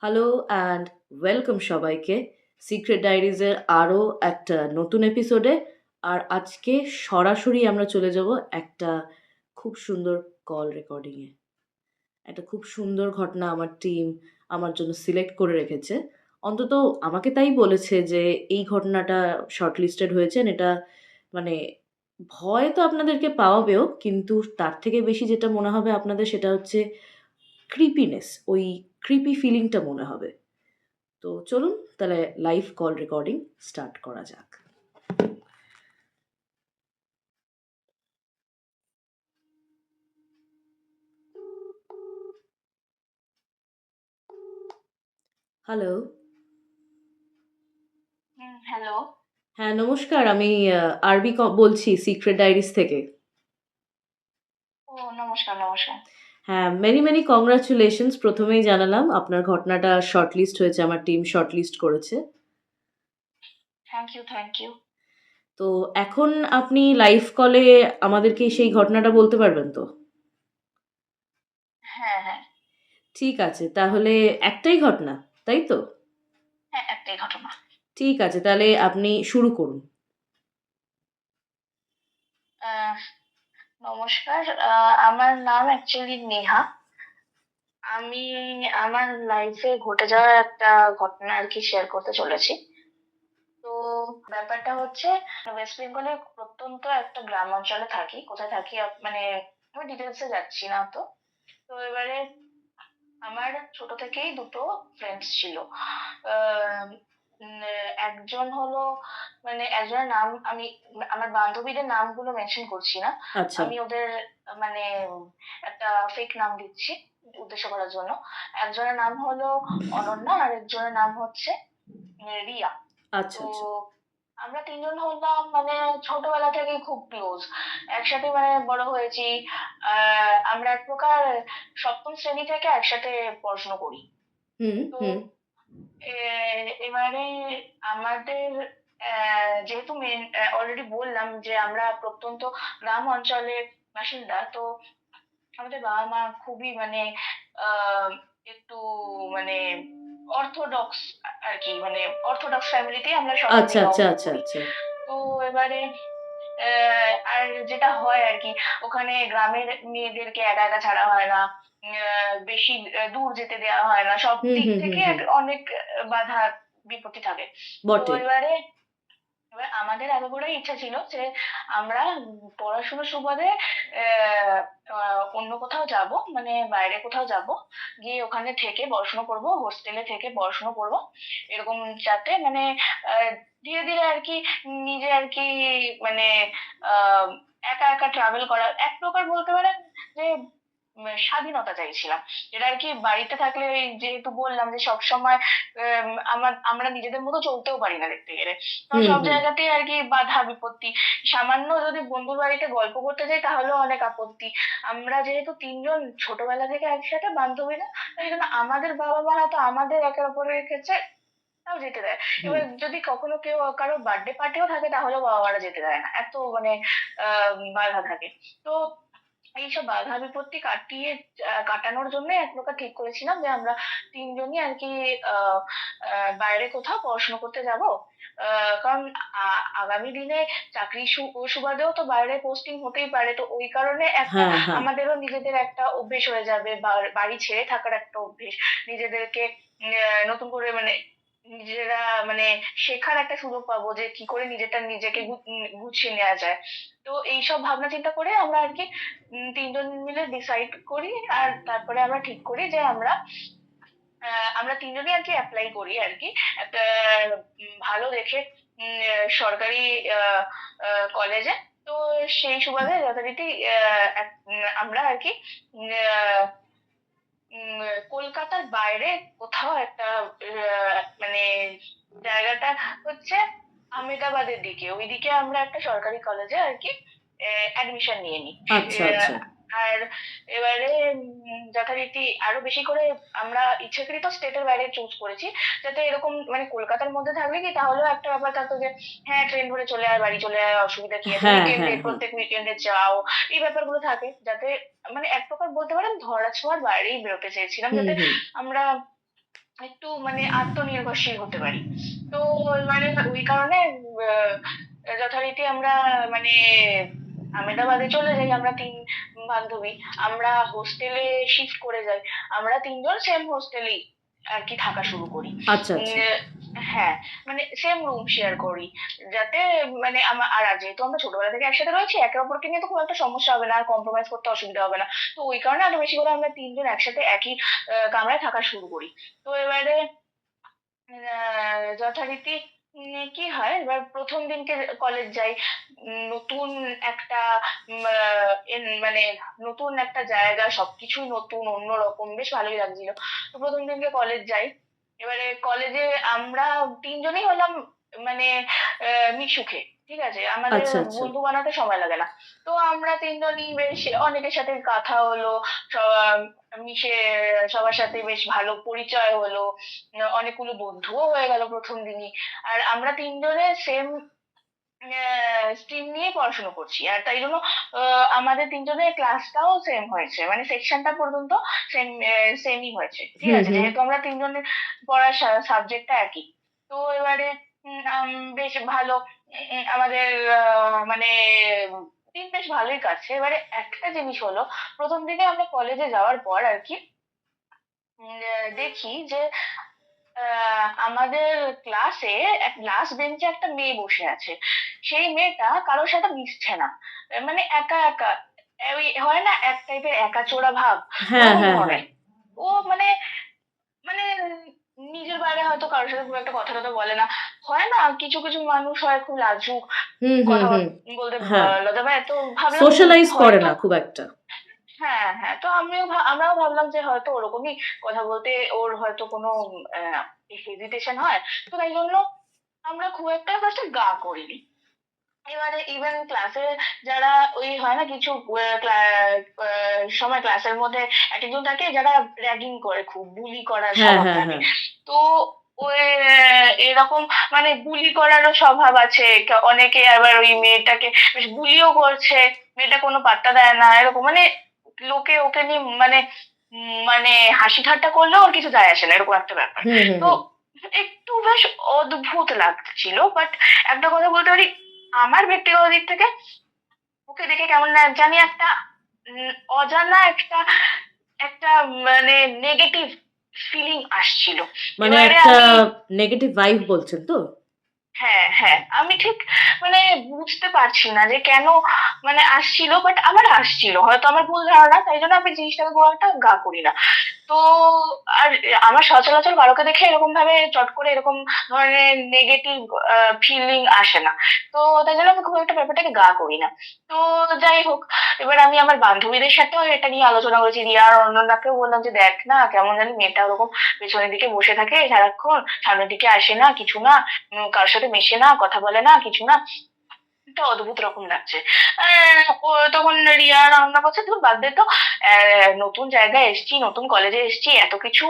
Hello and welcome সবাইকে secret ডায়েরিজের আরও একটা নতুন এপিসোডে। আর আজকে সরাসরি আমরা চলে যাব একটা খুব সুন্দর কল রেকর্ডিংয়ে। একটা খুব সুন্দর ঘটনা আমার টিম আমার জন্য সিলেক্ট করে রেখেছে। অন্তত আমাকে তাই বলেছে যে এই ঘটনাটা শর্টলিস্টেড হয়েছে। এটা মানে ভয় তো আপনাদেরকে পাওয়াবেও, কিন্তু তার থেকে বেশি যেটা মনে হবে আপনাদের সেটা হচ্ছে ক্রিপিনেস, ওই ক্রিপি ফিলিংটা মনে হবে। তো চলুন তাহলে লাইভ কল রেকর্ডিং স্টার্ট করা যাক। হ্যালো। হ্যালো। হ্যাঁ, নমস্কার। আমি আরবি বলছি সিক্রেট ডায়েরিজ থেকে। ও নমস্কার, নমস্কার। হ্যাঁ, মেনি মেনি কংগ্রাচুলেশনস। প্রথমেই জানালাম আপনার ঘটনাটা শর্টলিস্ট হয়েছে, আমার টিম শর্টলিস্ট করেছে। Thank you, thank you. তো এখন আপনি লাইভ কলে আমাদেরকে সেই ঘটনাটা বলতে পারবেন তো? হ্যাঁ, হ্যাঁ। ঠিক আছে, তাহলে একটাই ঘটনা, তাই তো? হ্যাঁ, একটাই ঘটনা। ঠিক আছে, তাহলে আপনি শুরু করুন। আহ নমস্কার। আমার নাম অ্যাকচুয়ালি নেহা। আমি আমার লাইফে ঘটে যাওয়া একটা ঘটনা আরকি শেয়ার করতে চলেছি। তো ব্যাপারটা হচ্ছে ওয়েস্ট বেঙ্গলের প্রত্যন্ত একটা গ্রাম অঞ্চলে থাকি। কোথায় থাকি মানে আমি ডিটেইলস এ যাচ্ছি না তো। তো এবারে আমার ছোট থেকেই দুটো ফ্রেন্ডস ছিল। আহ, একজন হলো মানে একজনের নাম আমি আমার বান্ধবীদের নামগুলো মেনশন করছি না। আচ্ছা, আমি ওদের মানে একটা ফেক নাম দিচ্ছি উদ্দেশ্য করার জন্য। একজনের নাম হলো অনন্যা, আর একজনের নাম হচ্ছে রিয়া। আচ্ছা, তো আচ্ছা। আমরা তিনজন হলাম মানে ছোটবেলা থেকেই খুব ক্লোজ, একসাথে মানে বড় হয়েছি। আমরা এক প্রকার সপ্তম শ্রেণী থেকে একসাথে পড়াশোনা করি। হুম, তো হুম। এবারে আমাদের যেহেতু মেন অলরেডি বললাম যে আমরা প্রত্যন্ত গ্রাম অঞ্চলের বাসিন্দা, তো আমাদের বাবা মা খুবই মানে আহ একটু মানে অর্থোডক্স আর কি, মানে অর্থোডক্স ফ্যামিলিতেই আমরা সবাই আচ্ছা, বিলং আচ্ছা, আচ্ছা, করি। আচ্ছা। তো এবারে আর যেটা হয় আর কি, ওখানে গ্রামের মেয়েদেরকে একা একা ছাড়া হয় না। বেশি দূর যেতে দেওয়া হয় না, সব হুম, দিক হুম, হুম, থেকে হুম। অনেক বাধা বিপত্তি থাকে। তো বটে। এবার আমাদের এত বড় ইচ্ছা ছিল যে আমরা পড়াশোনার সুবাদে আহ, অন্য কোথাও যাব, মানে বাইরে কোথাও যাব, গিয়ে ওখানে থেকে পড়াশোনা করব, হোস্টেলে থেকে পড়াশোনা করব, এরকম যাতে মানে আহ, ধীরে ধীরে আর কি নিজে আর কি মানে আহ একা একা ট্রাভেল করার এক প্রকার বলতে পারেন যে স্বাধীনতা চাইছিলাম। যেটা আর কি বাড়িতে থাকলে ওই যেহেতু বললাম যে সবসময় আমরা নিজেদের মতো চলতেও পারি না দেখতে গেলে। কারণ হুম, সব হুম। জায়গাতেই আর কি বাধা বিপত্তি। সামান্য যদি বন্ধুর বাড়িতে গল্প করতে যাই তাহলেও অনেক আপত্তি। আমরা যেহেতু তিনজন ছোটবেলা থেকে একসাথে বান্ধবীরা, তাই জন্য আমাদের বাবা মারা তো আমাদের একে অপরের ক্ষেত্রে তাও যেতে দেয়। হুম। এবার যদি কখনো কেউ কারো বার্থডে পার্টিও থাকে তাহলেও বাবা মারা যেতে দেয় না, এত মানে বাধা থাকে। তো এইসব বাধা বিপত্তি কাটানোর জন্য এক প্রকার ঠিক করেছিলাম যে আমরা তিনজনই আর কি আহ বাইরে কোথাও পড়াশোনা করতে যাব। কারণ আগামী দিনে চাকরি সুবাদেও তো বাইরে পোস্টিং হতেই পারে, তো ওই কারণে একটা হ্যাঁ, হ্যাঁ। আমাদেরও নিজেদের একটা অভ্যেস হয়ে যাবে, বাড়ি ছেড়ে থাকার একটা অভ্যেস। নিজেদেরকে নতুন করে মানে নিজেরা মানে শেখার একটা সুযোগ পাবো যে কি করে নিজেকে গুছিয়ে নেওয়া যায়। তো এইসব ভাবনা চিন্তা করে আমরা আর কি তিনজন মিলে ডিসাইড করি, আর তারপরে আমরা ঠিক করি যে আমরা তিনজনই আর কি অ্যাপ্লাই করি আর কি একটা ভালো দেখে সরকারি কলেজে। তো সেই সুবাদে যথারীতি আমরা আর কি কলকাতার বাইরে কোথাও একটা মানে জায়গাটা হচ্ছে আমেদাবাদের দিকে, ওইদিকে আমরা একটা সরকারি কলেজে আর কি অ্যাডমিশন নিয়ে নিই। আচ্ছা, আহ, আচ্ছা। আর এবারে যথারীতি আরো বেশি করে আমরা ইচ্ছাকৃত স্টেটের বাইরে চুজ করেছি, যাতে এরকম মানে কলকাতার মধ্যে থাকলে কি তাহলেও একটা ব্যাপার থাকতো যে হ্যাঁ ট্রেন ধরে চলে আয়, বাড়ি চলে আয়, অসুবিধা কি আছে, হ্যাঁ, উইকেন্ডে হ্যাঁ, হ্যাঁ। প্রত্যেক উইকেন্ডে যাও, এই ব্যাপারগুলো থাকে, যাতে মানে এক প্রকার বলতে পারেন ধরাছোঁয়ার বাইরেই বেরোতে চেয়েছিলাম, হুম, যাতে হুম। আমরা একটু মানে আত্মনির্ভরশীল হতে পারি। তো মানে ওই কারণে যথারীতি আমরা মানে আমেদাবাদে চলে যাই আমরা ৩ বান্ধবী। আমরা হোস্টেলে শিফট করে যাই। আমরা ৩ জন সেম হোস্টেলেই আরকি থাকা শুরু করি। আচ্ছা, উম আচ্ছা। হ্যাঁ, মানে সেম রুম শেয়ার করি। যাতে মানে আর যেহেতু আমরা ছোটবেলা থেকে একসাথে রয়েছি, একে অপরকে নিয়ে তো খুব একটা সমস্যা হবে না, আর কম্প্রোমাইজ করতে অসুবিধা হবে না। তো ওই কারণে আরো বেশি করে আমরা ৩ জন একসাথে একই কামরায় থাকা শুরু করি। তো এবারে যথারীতি কি হয়, এবার ১ম দিনকে কলেজ যাই। নতুন একটা মানে নতুন একটা জায়গা, সবকিছুই নতুন, অন্যরকম, বেশ ভালোই লাগছিল। তো ১ম দিনকে কলেজ যাই। এবারে কলেজে আমরা ৩ জনই হলাম মানে মিশুকে। ঠিক আছে? আমাদের আচ্ছা, আচ্ছা। বন্ধু বানাতে সময় লাগে না। তো আমরা ৩ জনই বেশ অনেকের সাথে কথা হলো, স মিশে সবার সাথে বেশ ভালো পরিচয় হলো। অনেকগুলো বন্ধুও হয়ে গেল ১ম দিনই। আর আমরা ৩ জনে সেম স্ট্রিম নিয়ে পড়াশোনা করছি। আর তাই জন্য আ আমাদের ৩ জনের ক্লাসটাও সেম হয়েছে। মানে সেকশনটা পর্যন্ত সেম সেমই হয়েছে। ঠিক হুম, আছে? হুম। যেহেতু আমরা ৩ জনের পড়ার সাবজেক্টটা একই। তো এবারে বেশ ভালো আমাদের মানে দিন বেশ ভালোই কাটছে। এবারে একটা জিনিস হলো, ১ম দিনে আমরা কলেজে যাওয়ার পর আরকি দেখি যে আমাদের ক্লাসে লাস্ট বেঞ্চে একটা মেয়ে বসে আছে। সেই মেয়েটা কারোর সাথে মিশছে না। মানে একা, একা। ওই হয় না এক টাইপের একাচোরা ভাব? হ্যাঁ, ওরকম হ্যাঁ, হ্যাঁ। ধরনের। ও মানে মানে নিজের বাইরে হয়তো কারোর সাথে খুব একটা কথা-টথা বলে না। হয় না কিছু, কিছু মানুষ হয় খুব লাজুক, হুম, হুম, কথা হুম। বলতে হ্যাঁ। লজ্জা পায়। তো ভাবলাম সোশ্যালাইজ করে হয়তো না খুব একটা। হ্যাঁ, হ্যাঁ। তো আমরাও ভাবলাম যে হয়তো ওরকমই কথা বলতে ওর হয়তো কোনো হেজিটেশন হয়। তো তাই জন্য আমরা খুব একটা ফার্স্ট এ গা করিনি। এবারে ইভেন ক্লাসে যারা ওই হয় না কিছু সময় ক্লাসের মধ্যে একেকজন থাকে যারা র‍্যাগিং করে খুব, বুলি করার হ্যাঁ, স্বভাব হ্যাঁ, থাকে। হ্যাঁ। তো ওই এরকম মানে বুলি করারও স্বভাব আছে। অনেকে আবার ওই মেয়েটাকে বেশ বুলিও করছে। মেয়েটা কোনো পাত্তা দেয় না। এরকম মানে লোকে ওকে নিয়ে মানে মানে হাসি ঠাট্টা করলেও ওর কিছু যায় আসে না। এরকম একটা ব্যাপার। হুম, হুম, তো হুম। একটু বেশ অদ্ভুত লাগছিল। বাট একটা কথা বলতে পারি, আমার ব্যক্তিগত দিক থেকে ওকে দেখে কেমন জানি একটা উম অজানা একটা একটা মানে নেগেটিভ ফিলিং আসছিল। মানে এবারে একটা আমি নেগেটিভ ভাইব বলছেন তো? হ্যাঁ, হ্যাঁ। আমি ঠিক মানে বুঝতে পারছি না যে কেন মানে আসছিল, বাট আমার আসছিল। হয়তো আমার ভুল ধারণা। তাই জন্য আমি জিনিসটাকে খুব একটা গা করি না। তো আর আমার সচরাচর কারোকে দেখে এরকম ভাবে চট করে এরকম ধরনের নেগেটিভ ফিলিং আসে না। তো তাই জন্য আমি খুব একটা ব্যাপারটাকে গা করি না। তো যাই হোক, এবার আমি আমার বান্ধবীদের সাথেও এটা নিয়ে আলোচনা করেছি। রিয়া আর অনন্যাকেও বললাম যে, "দেখ না কেমন জানি মেয়েটা ওরকম পেছনের দিকে বসে থাকে সারাক্ষণ। সামনের দিকে আসে না, কিছু না। কারো সাথে মেশে না, কথা বলে না, কিছু না। একটা অদ্ভুত রকম লাগছে।" ও তখন রিয়া আর অনন্যা বলছে, "ধুর বাদ দে তো। নতুন জায়গায় এসছি, নতুন কলেজে এসছি, এত কিছু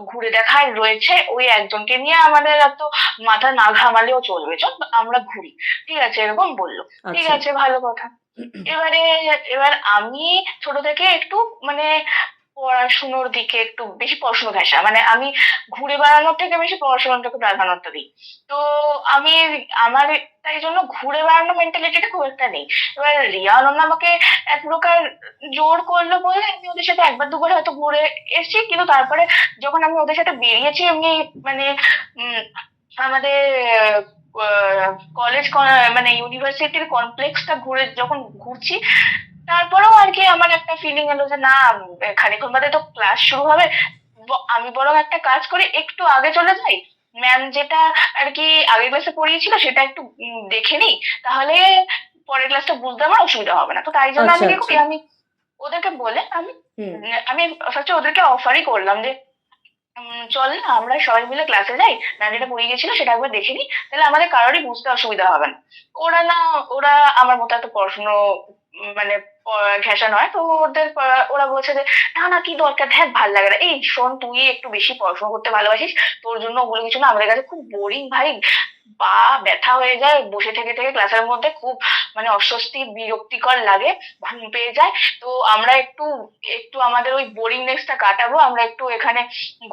ঘুরে দেখার রয়েছে। ওই একজনকে নিয়ে আমাদের এত মাথা না ঘামালেও চলবে। চল আমরা ঘুরি।" ঠিক আছে? এরকম বলল। ঠিক আচ্ছা। আছে, ভালো কথা। এবারে এবার আমি ছোট থেকে একটু মানে পড়াশুনোর দিকে একটু বেশি পড়াশুনো ঘেঁষা। মানে আমি ঘুরে বেড়ানোর থেকে বেশি পড়াশোনাটাকে প্রাধান্যতা দিই। তো আমি আমার তাই জন্য ঘুরে বেড়ানো মেন্টালিটিটা খুব একটা নেই। এবার রিয়া অনন্যা আমাকে এক প্রকার জোর করল বলে আমি ওদের সাথে ১ বার ২ বার হয়তো ঘুরে এসেছি। কিন্তু তারপরে যখন আমি ওদের সাথে বেরিয়েছি এমনি মানে উম আমাদের আ কলেজ মানে ইউনিভার্সিটির কমপ্লেক্সটা ঘুরে যখন ঘুরছি, তারপরেও আরকি আমার একটা ফিলিং এলো যে না খানিকক্ষণ বাদে তো ক্লাস শুরু হবে। আমি বরং একটা কাজ করি একটু আগে চলে যাই। ম্যাম যেটা আরকি আগের ক্লাসে পড়িয়েছিল সেটা একটু দেখে নিই। তাহলে পরের ক্লাসটা বুঝতে আমার অসুবিধা হবে না। তো তাই জন্য আচ্ছা, আমি কি আচ্ছা। করি আমি ওদেরকে বলে হুম। আমি ফার্স্ট এ ওদেরকে অফারই করলাম যে চল না আমরা সবাই মিলে ক্লাসে যাই। ম্যাম যেটা পড়িয়ে গেছিল সেটা একবার দেখে নিই। তাহলে আমাদের কারোরই বুঝতে অসুবিধা হবে না। ওরা না ওরা আমার মতো এত পড়াশুনো মানে ঘেঁষা নয়। তো ওরা বলছে যে, "না, না কি দরকার? ধ্যাৎ ভাল লাগে না। এই শোন তুই একটু বেশি পড়াশোনা করতে ভালোবাসিস। তোর জন্য ওগুলো কিছু না। আমাদের কাছে খুব বোরিং ভাই। পা ব্যথা হয়ে যায় বসে থেকে ক্লাসের মধ্যে খুব মানে অস্বস্তি বিরক্তিকর লাগে, ঘুম পেয়ে যায়। তো আমরা একটু একটু আমাদের ওই বোরিংনেসটা কাটাবো, আমরা একটু এখানে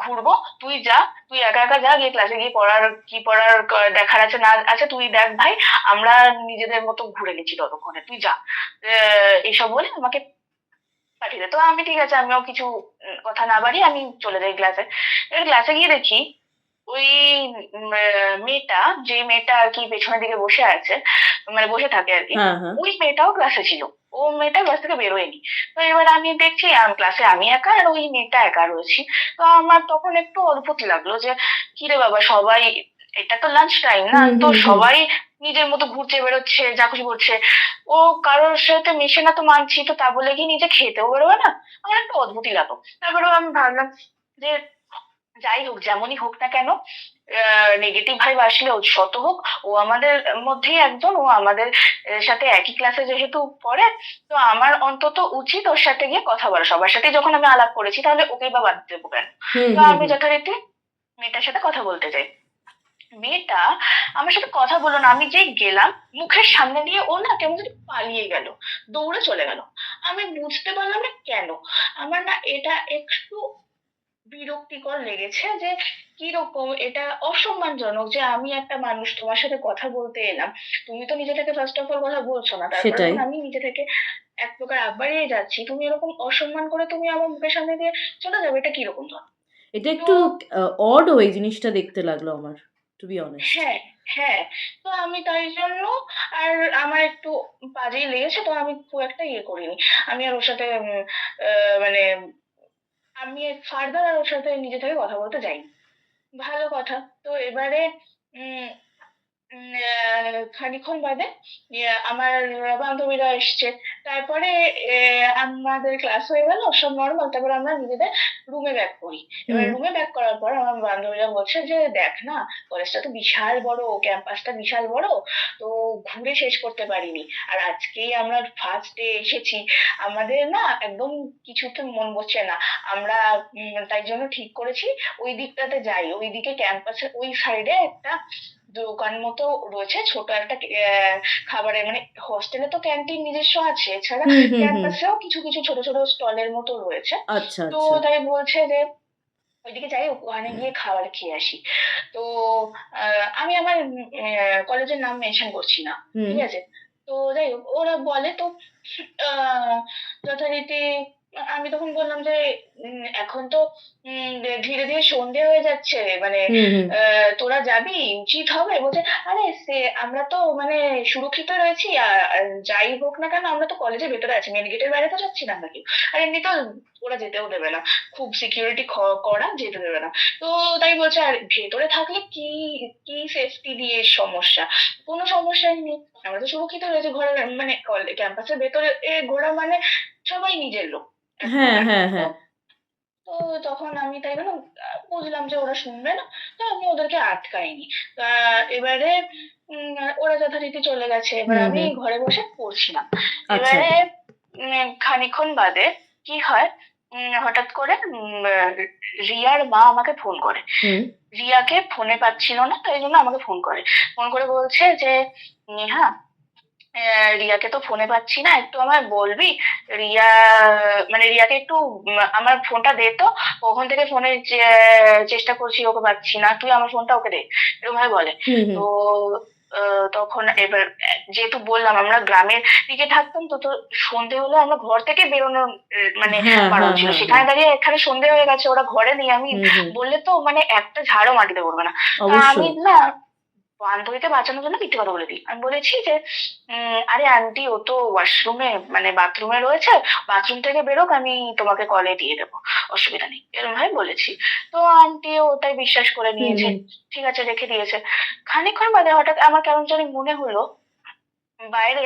ঘুরবো। তুই যা, তুই একা একা যা, গিয়ে ক্লাসে গিয়ে পড়ার দেখার আছে না আছে তুই দেখ ভাই, আমরা নিজেদের মতো ঘুরে গেছি ততক্ষণে, তুই যা। এসব বলে আমাকে পাঠিয়ে দেয়। তো আমি ঠিক আছে, আমিও কিছু কথা না বাড়িয়ে আমি চলে যাই ক্লাসে। এবার ক্লাসে গিয়ে দেখি ওই মেয়েটা, যে মেয়েটা আর কি পেছনের দিকে বসে আছে, মানে বসে থাকে আর কি, হ্যাঁ, হ্যাঁ। ওই মেয়েটাও ক্লাসে ছিল। ও মেয়েটা ক্লাস থেকে বেরোয়নি। তো এবার আমি দেখছি ক্লাসে আমি একা আর ওই মেয়েটা একা রয়েছি। তো আমার তখন একটু অদ্ভুত লাগলো যে কি রে বাবা, সবাই, এটা তো লাঞ্চ টাইম না, হুম, তো হুম, হুম। সবাই নিজের মতো ঘুরছে বেরোচ্ছে যা খুশি করছে, ও কারোর সাথে মিশে না তো মানছি, তো তা বলে কি নিজে খেতেও বেরোবে না? আমার একটু অদ্ভুতই লাগলো। তারপরেও আমি ভাবলাম যে যাই হোক, যেমনই হোক না কেন, নেগেটিভ ভাইব আসলেও শত হোক, ও আমাদের মধ্যেই একজন, ও আমাদের সাথে একই ক্লাসে যেহেতু পড়ে, তো আমার অন্তত উচিত ওর সাথে গিয়ে কথা বলা। সবার সাথে যখন আমি আলাপ করেছি, তাহলে ওকেই বা বাদ দেবো কেন? হুম, তো হুম, আমি হুম। যথারীতি মেয়েটার সাথে কথা বলতে যাই। মেয়েটা আমার সাথে কথা বললো না, আমি যেই গেলাম মুখের সামনে দিয়ে ও না কেমন যেন পালিয়ে গেল, দৌড়ে চলে গেল। আমি বুঝতে পারলাম না কেন। আমার না এটা একটু বিরক্তিকর লেগেছে যে কিরকম এটা অসম্মানজনক যে আমি একটা মানুষ তোমার সাথে কথা বলতে এলাম, তুমি তো নিজে থেকে ফার্স্ট অফ অল কথা বলছো না, তারপরে সেটাই। যখন আমি নিজে থেকে এক প্রকার আগ বাড়িয়ে যাচ্ছি, তুমি এরকম অসম্মান করে তুমি আমার মুখের সামনে দিয়ে চলে যাবে, এটা কিরকম ধর? এটা তো একটু অডও এই জিনিসটা দেখতে লাগলো আমার, টু বি অনেস্ট। হ্যাঁ, হ্যাঁ। তো আমি তাই জন্য, আর আমার একটু বাজেই লেগেছে, তো আমি খুব একটা ইয়ে করিনি। আমি আর ওর সাথে মানে আমি ফার্দার আর ওর সাথে নিজে থেকে কথা বলতে যাইনি। ভালো কথা। তো এবারে উম খানিকক্ষণ বাদে আমার বান্ধবীরা এসছে। তারপরে আমাদের ক্লাস হয়ে গেল, সব নরমাল। তারপর আমরা নিজেদের রুমে ব্যাক করি। এবার হুম। রুমে ব্যাক করার পর আমার বান্ধবীরা বলছে যে দেখ না, কলেজটা তো বিশাল বড়, ক্যাম্পাসটা বিশাল বড়, তো ঘুরে শেষ করতে পারিনি। আর আজকেই আমরা ফার্স্ট ডে এসেছি, আমাদের না একদম কিছুতে মন বসছে না। আমরা তাই জন্য ঠিক করেছি ওই দিকটাতে যাই, ওইদিকে ক্যাম্পাসের ওই সাইডে একটা দোকান মতো রয়েছে, ছোট একটা খাবারের, মানে হস্টেলে তো ক্যান্টিন নিজস্ব আছে, এছাড়া হুম, হুম, হুম। ক্যাম্পাসেও কিছু কিছু ছোট ছোট স্টলের মতো রয়েছে। আচ্ছা, তো আচ্ছা। তাই বলছে যে ওইদিকে যাই, ওখানে গিয়ে খাবার খেয়ে আসি। তো আমি আমার কলেজের নাম মেনশন করছি না, হুম, ঠিক আছে? তো যাই হোক, ওরা বলে তো আহ, যথারীতি আমি তখন বললাম যে এখন তো ধীরে ধীরে সন্ধে হয়ে যাচ্ছে, মানে হুম, হুম। তোরা যাবি, উচিত হবে। বলছে আরে সে আমরা তো মানে সুরক্ষিত রয়েছি, আর যাই হোক না কেন আমরা তো কলেজের ভেতরে আছি, মেন গেটের বাইরে তো যাচ্ছি না আমরা কেউ। আর এমনি তো ওরা যেতেও দেবে না, খুব সিকিউরিটি করা, যেতে দেবে না। তো তাই বলছে আর ভেতরে থাকলে কি কি সেফটি দিয়ে সমস্যা? কোনো সমস্যাই নেই, আমরা তো সুরক্ষিত রয়েছে ঘোরা, মানে ক্যাম্পাসের ভেতরে ঘোরা মানে সবাই নিজের লোক এক হ্যাঁ, প্রকার। হ্যাঁ, তো হ্যাঁ। তো তখন আমি তাই বললাম, বুঝলাম যে ওরা শুনবে না, তো আমি ওদেরকে আটকাইনি। তা এবারে ওরা যথারীতি চলে গেছে, এবার হুম, আমি হুম। ঘরে বসে পড়ছিলাম। আচ্ছা। এবারে খানিকক্ষণ বাদে কি হয়, হঠাৎ করে রিয়ার মা আমাকে ফোন করে। হুম, রিয়াকে ফোনে পাচ্ছিল না, তাই জন্য আমাকে ফোন করে। ফোন করে বলছে যে নেহা, রিয়াকে তো ফোনে পাচ্ছি না, একটু আমায় বলবি? রিয়া, মানে রিয়াকে একটু আমার ফোনটা দে তো, ওখান থেকে ফোনে চেষ্টা করছি, ওকে পাচ্ছি না, তুই আমার ফোনটা ওকে দে, এরকম ভাবে বলে। হুম, তো হুম। তখন এবার যেহেতু বললাম আমরা গ্রামের দিকে থাকতাম, তো তো সন্ধে হলে আমরা ঘর থেকে বেরোনোর মানে হ্যাঁ, বারণ হ্যাঁ, ছিল। হ্যাঁ, সেখানে হ্যাঁ। দাঁড়িয়ে এখানে সন্ধে হয়ে গেছে, ওরা ঘরে নেই, আমি হুম, হুম। বললে তো মানে একটা ঝাড়ও মাটিতে পড়বে না। তা আমি অবশ্যই। না বান্ধবীকে বাঁচানোর জন্য মিথ্যে কথা বলে দিই। আমি বলেছি যে আরে আন্টি, ও তো ওয়াশরুমে মানে বাথরুমে রয়েছে, বাথরুম থেকে বেরোক, আমি তোমাকে কলে দিয়ে দেবো, অসুবিধা নেই, এরকম ভাবে বলেছি। তো আন্টিও ওটাই বিশ্বাস করে হুম, নিয়েছে, হুম। ঠিক আছে রেখে দিয়েছে। খানিকক্ষণ বাদে হঠাৎ আমার কেমন জানি মনে হলো বাইরে,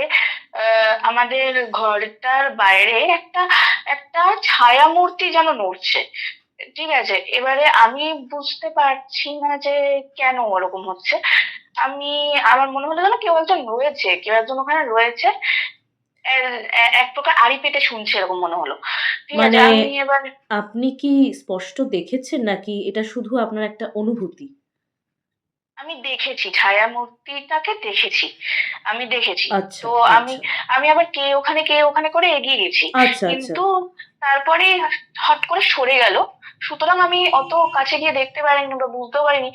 আমাদের ঘরটার বাইরে একটা একটা ছায়া মূর্তি যেন নড়ছে। ঠিক আছে, এবারে আমি বুঝতে পারছি না যে কেন ওরকম হচ্ছে। আমি আমার মনে হলো যেন কেউ একজন রয়েছে, কেউ একজন ওখানে রয়েছে, এক প্রকার আড়ি পেতে শুনছে, এরকম মনে হলো। ঠিক আছে, মানে আমি এবার আপনি কি স্পষ্ট দেখেছেন নাকি এটা শুধু আপনার একটা অনুভূতি? আমি দেখেছি ছায়ামূর্তিটাকে দেখেছি, আমি দেখেছি। আচ্ছা তো আমি আচ্ছা আমি আবার কে ওখানে করে এগিয়ে গেছি, আচ্ছা আচ্ছা। কিন্তু তারপরে হট করে সরে গেল। সুতরাং আমি অত কাছে গিয়ে দেখতে পারিনি বা বুঝতেও পারিনি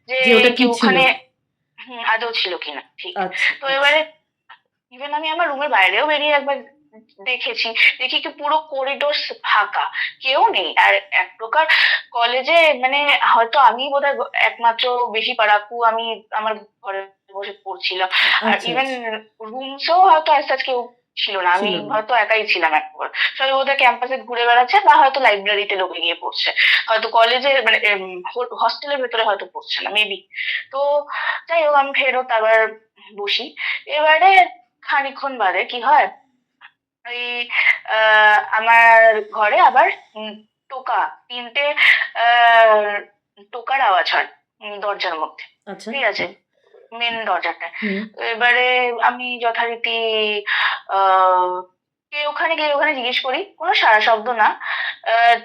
যে যে ওটা কি কেউ ছিল? ওখানে আদৌ ছিল কিনা। ঠিক। আচ্ছা তো আচ্ছা এবারে ইভেন আমি আমার রুমের বাইরেও বেরিয়ে একবার দেখেছি, দেখি কি পুরো করিডোর ফাঁকা, কেউ নেই। আর এক প্রকার কলেজে মানে হয়তো আমি বোধহয় একমাত্র বেশি পাড়াকু, আমি আমার ঘরে বসে পড়ছিলাম। আর আচ্ছা ইভেন আচ্ছা। রুমসেও হয়তো as such কেউ ছিল না, আমি ছিল না। হয়তো একাই ছিলাম একবার। সবাই বোধহয় ক্যাম্পাসে ঘুরে বেড়াচ্ছে বা হয়তো লাইব্রেরিতে লোকে গিয়ে পড়ছে, হয়তো কলেজে মানে হস্টেলের ভেতরে হয়তো পড়ছে না মেবি। তো যাই হোক আমি ফেরত আবার বসি। এবারে খানিকক্ষণ বাদে কি হয়, ওই আমার ঘরে আবার উম, টোকা ৩টে আহ টোকার আওয়াজ হয় দরজার মধ্যে। আচ্ছা। ঠিক আছে, মেন দরজাটা। হুম এবারে আমি যথারীতি আহ কে ওখানে জিজ্ঞেস করি, কোনো সাড়া শব্দ না।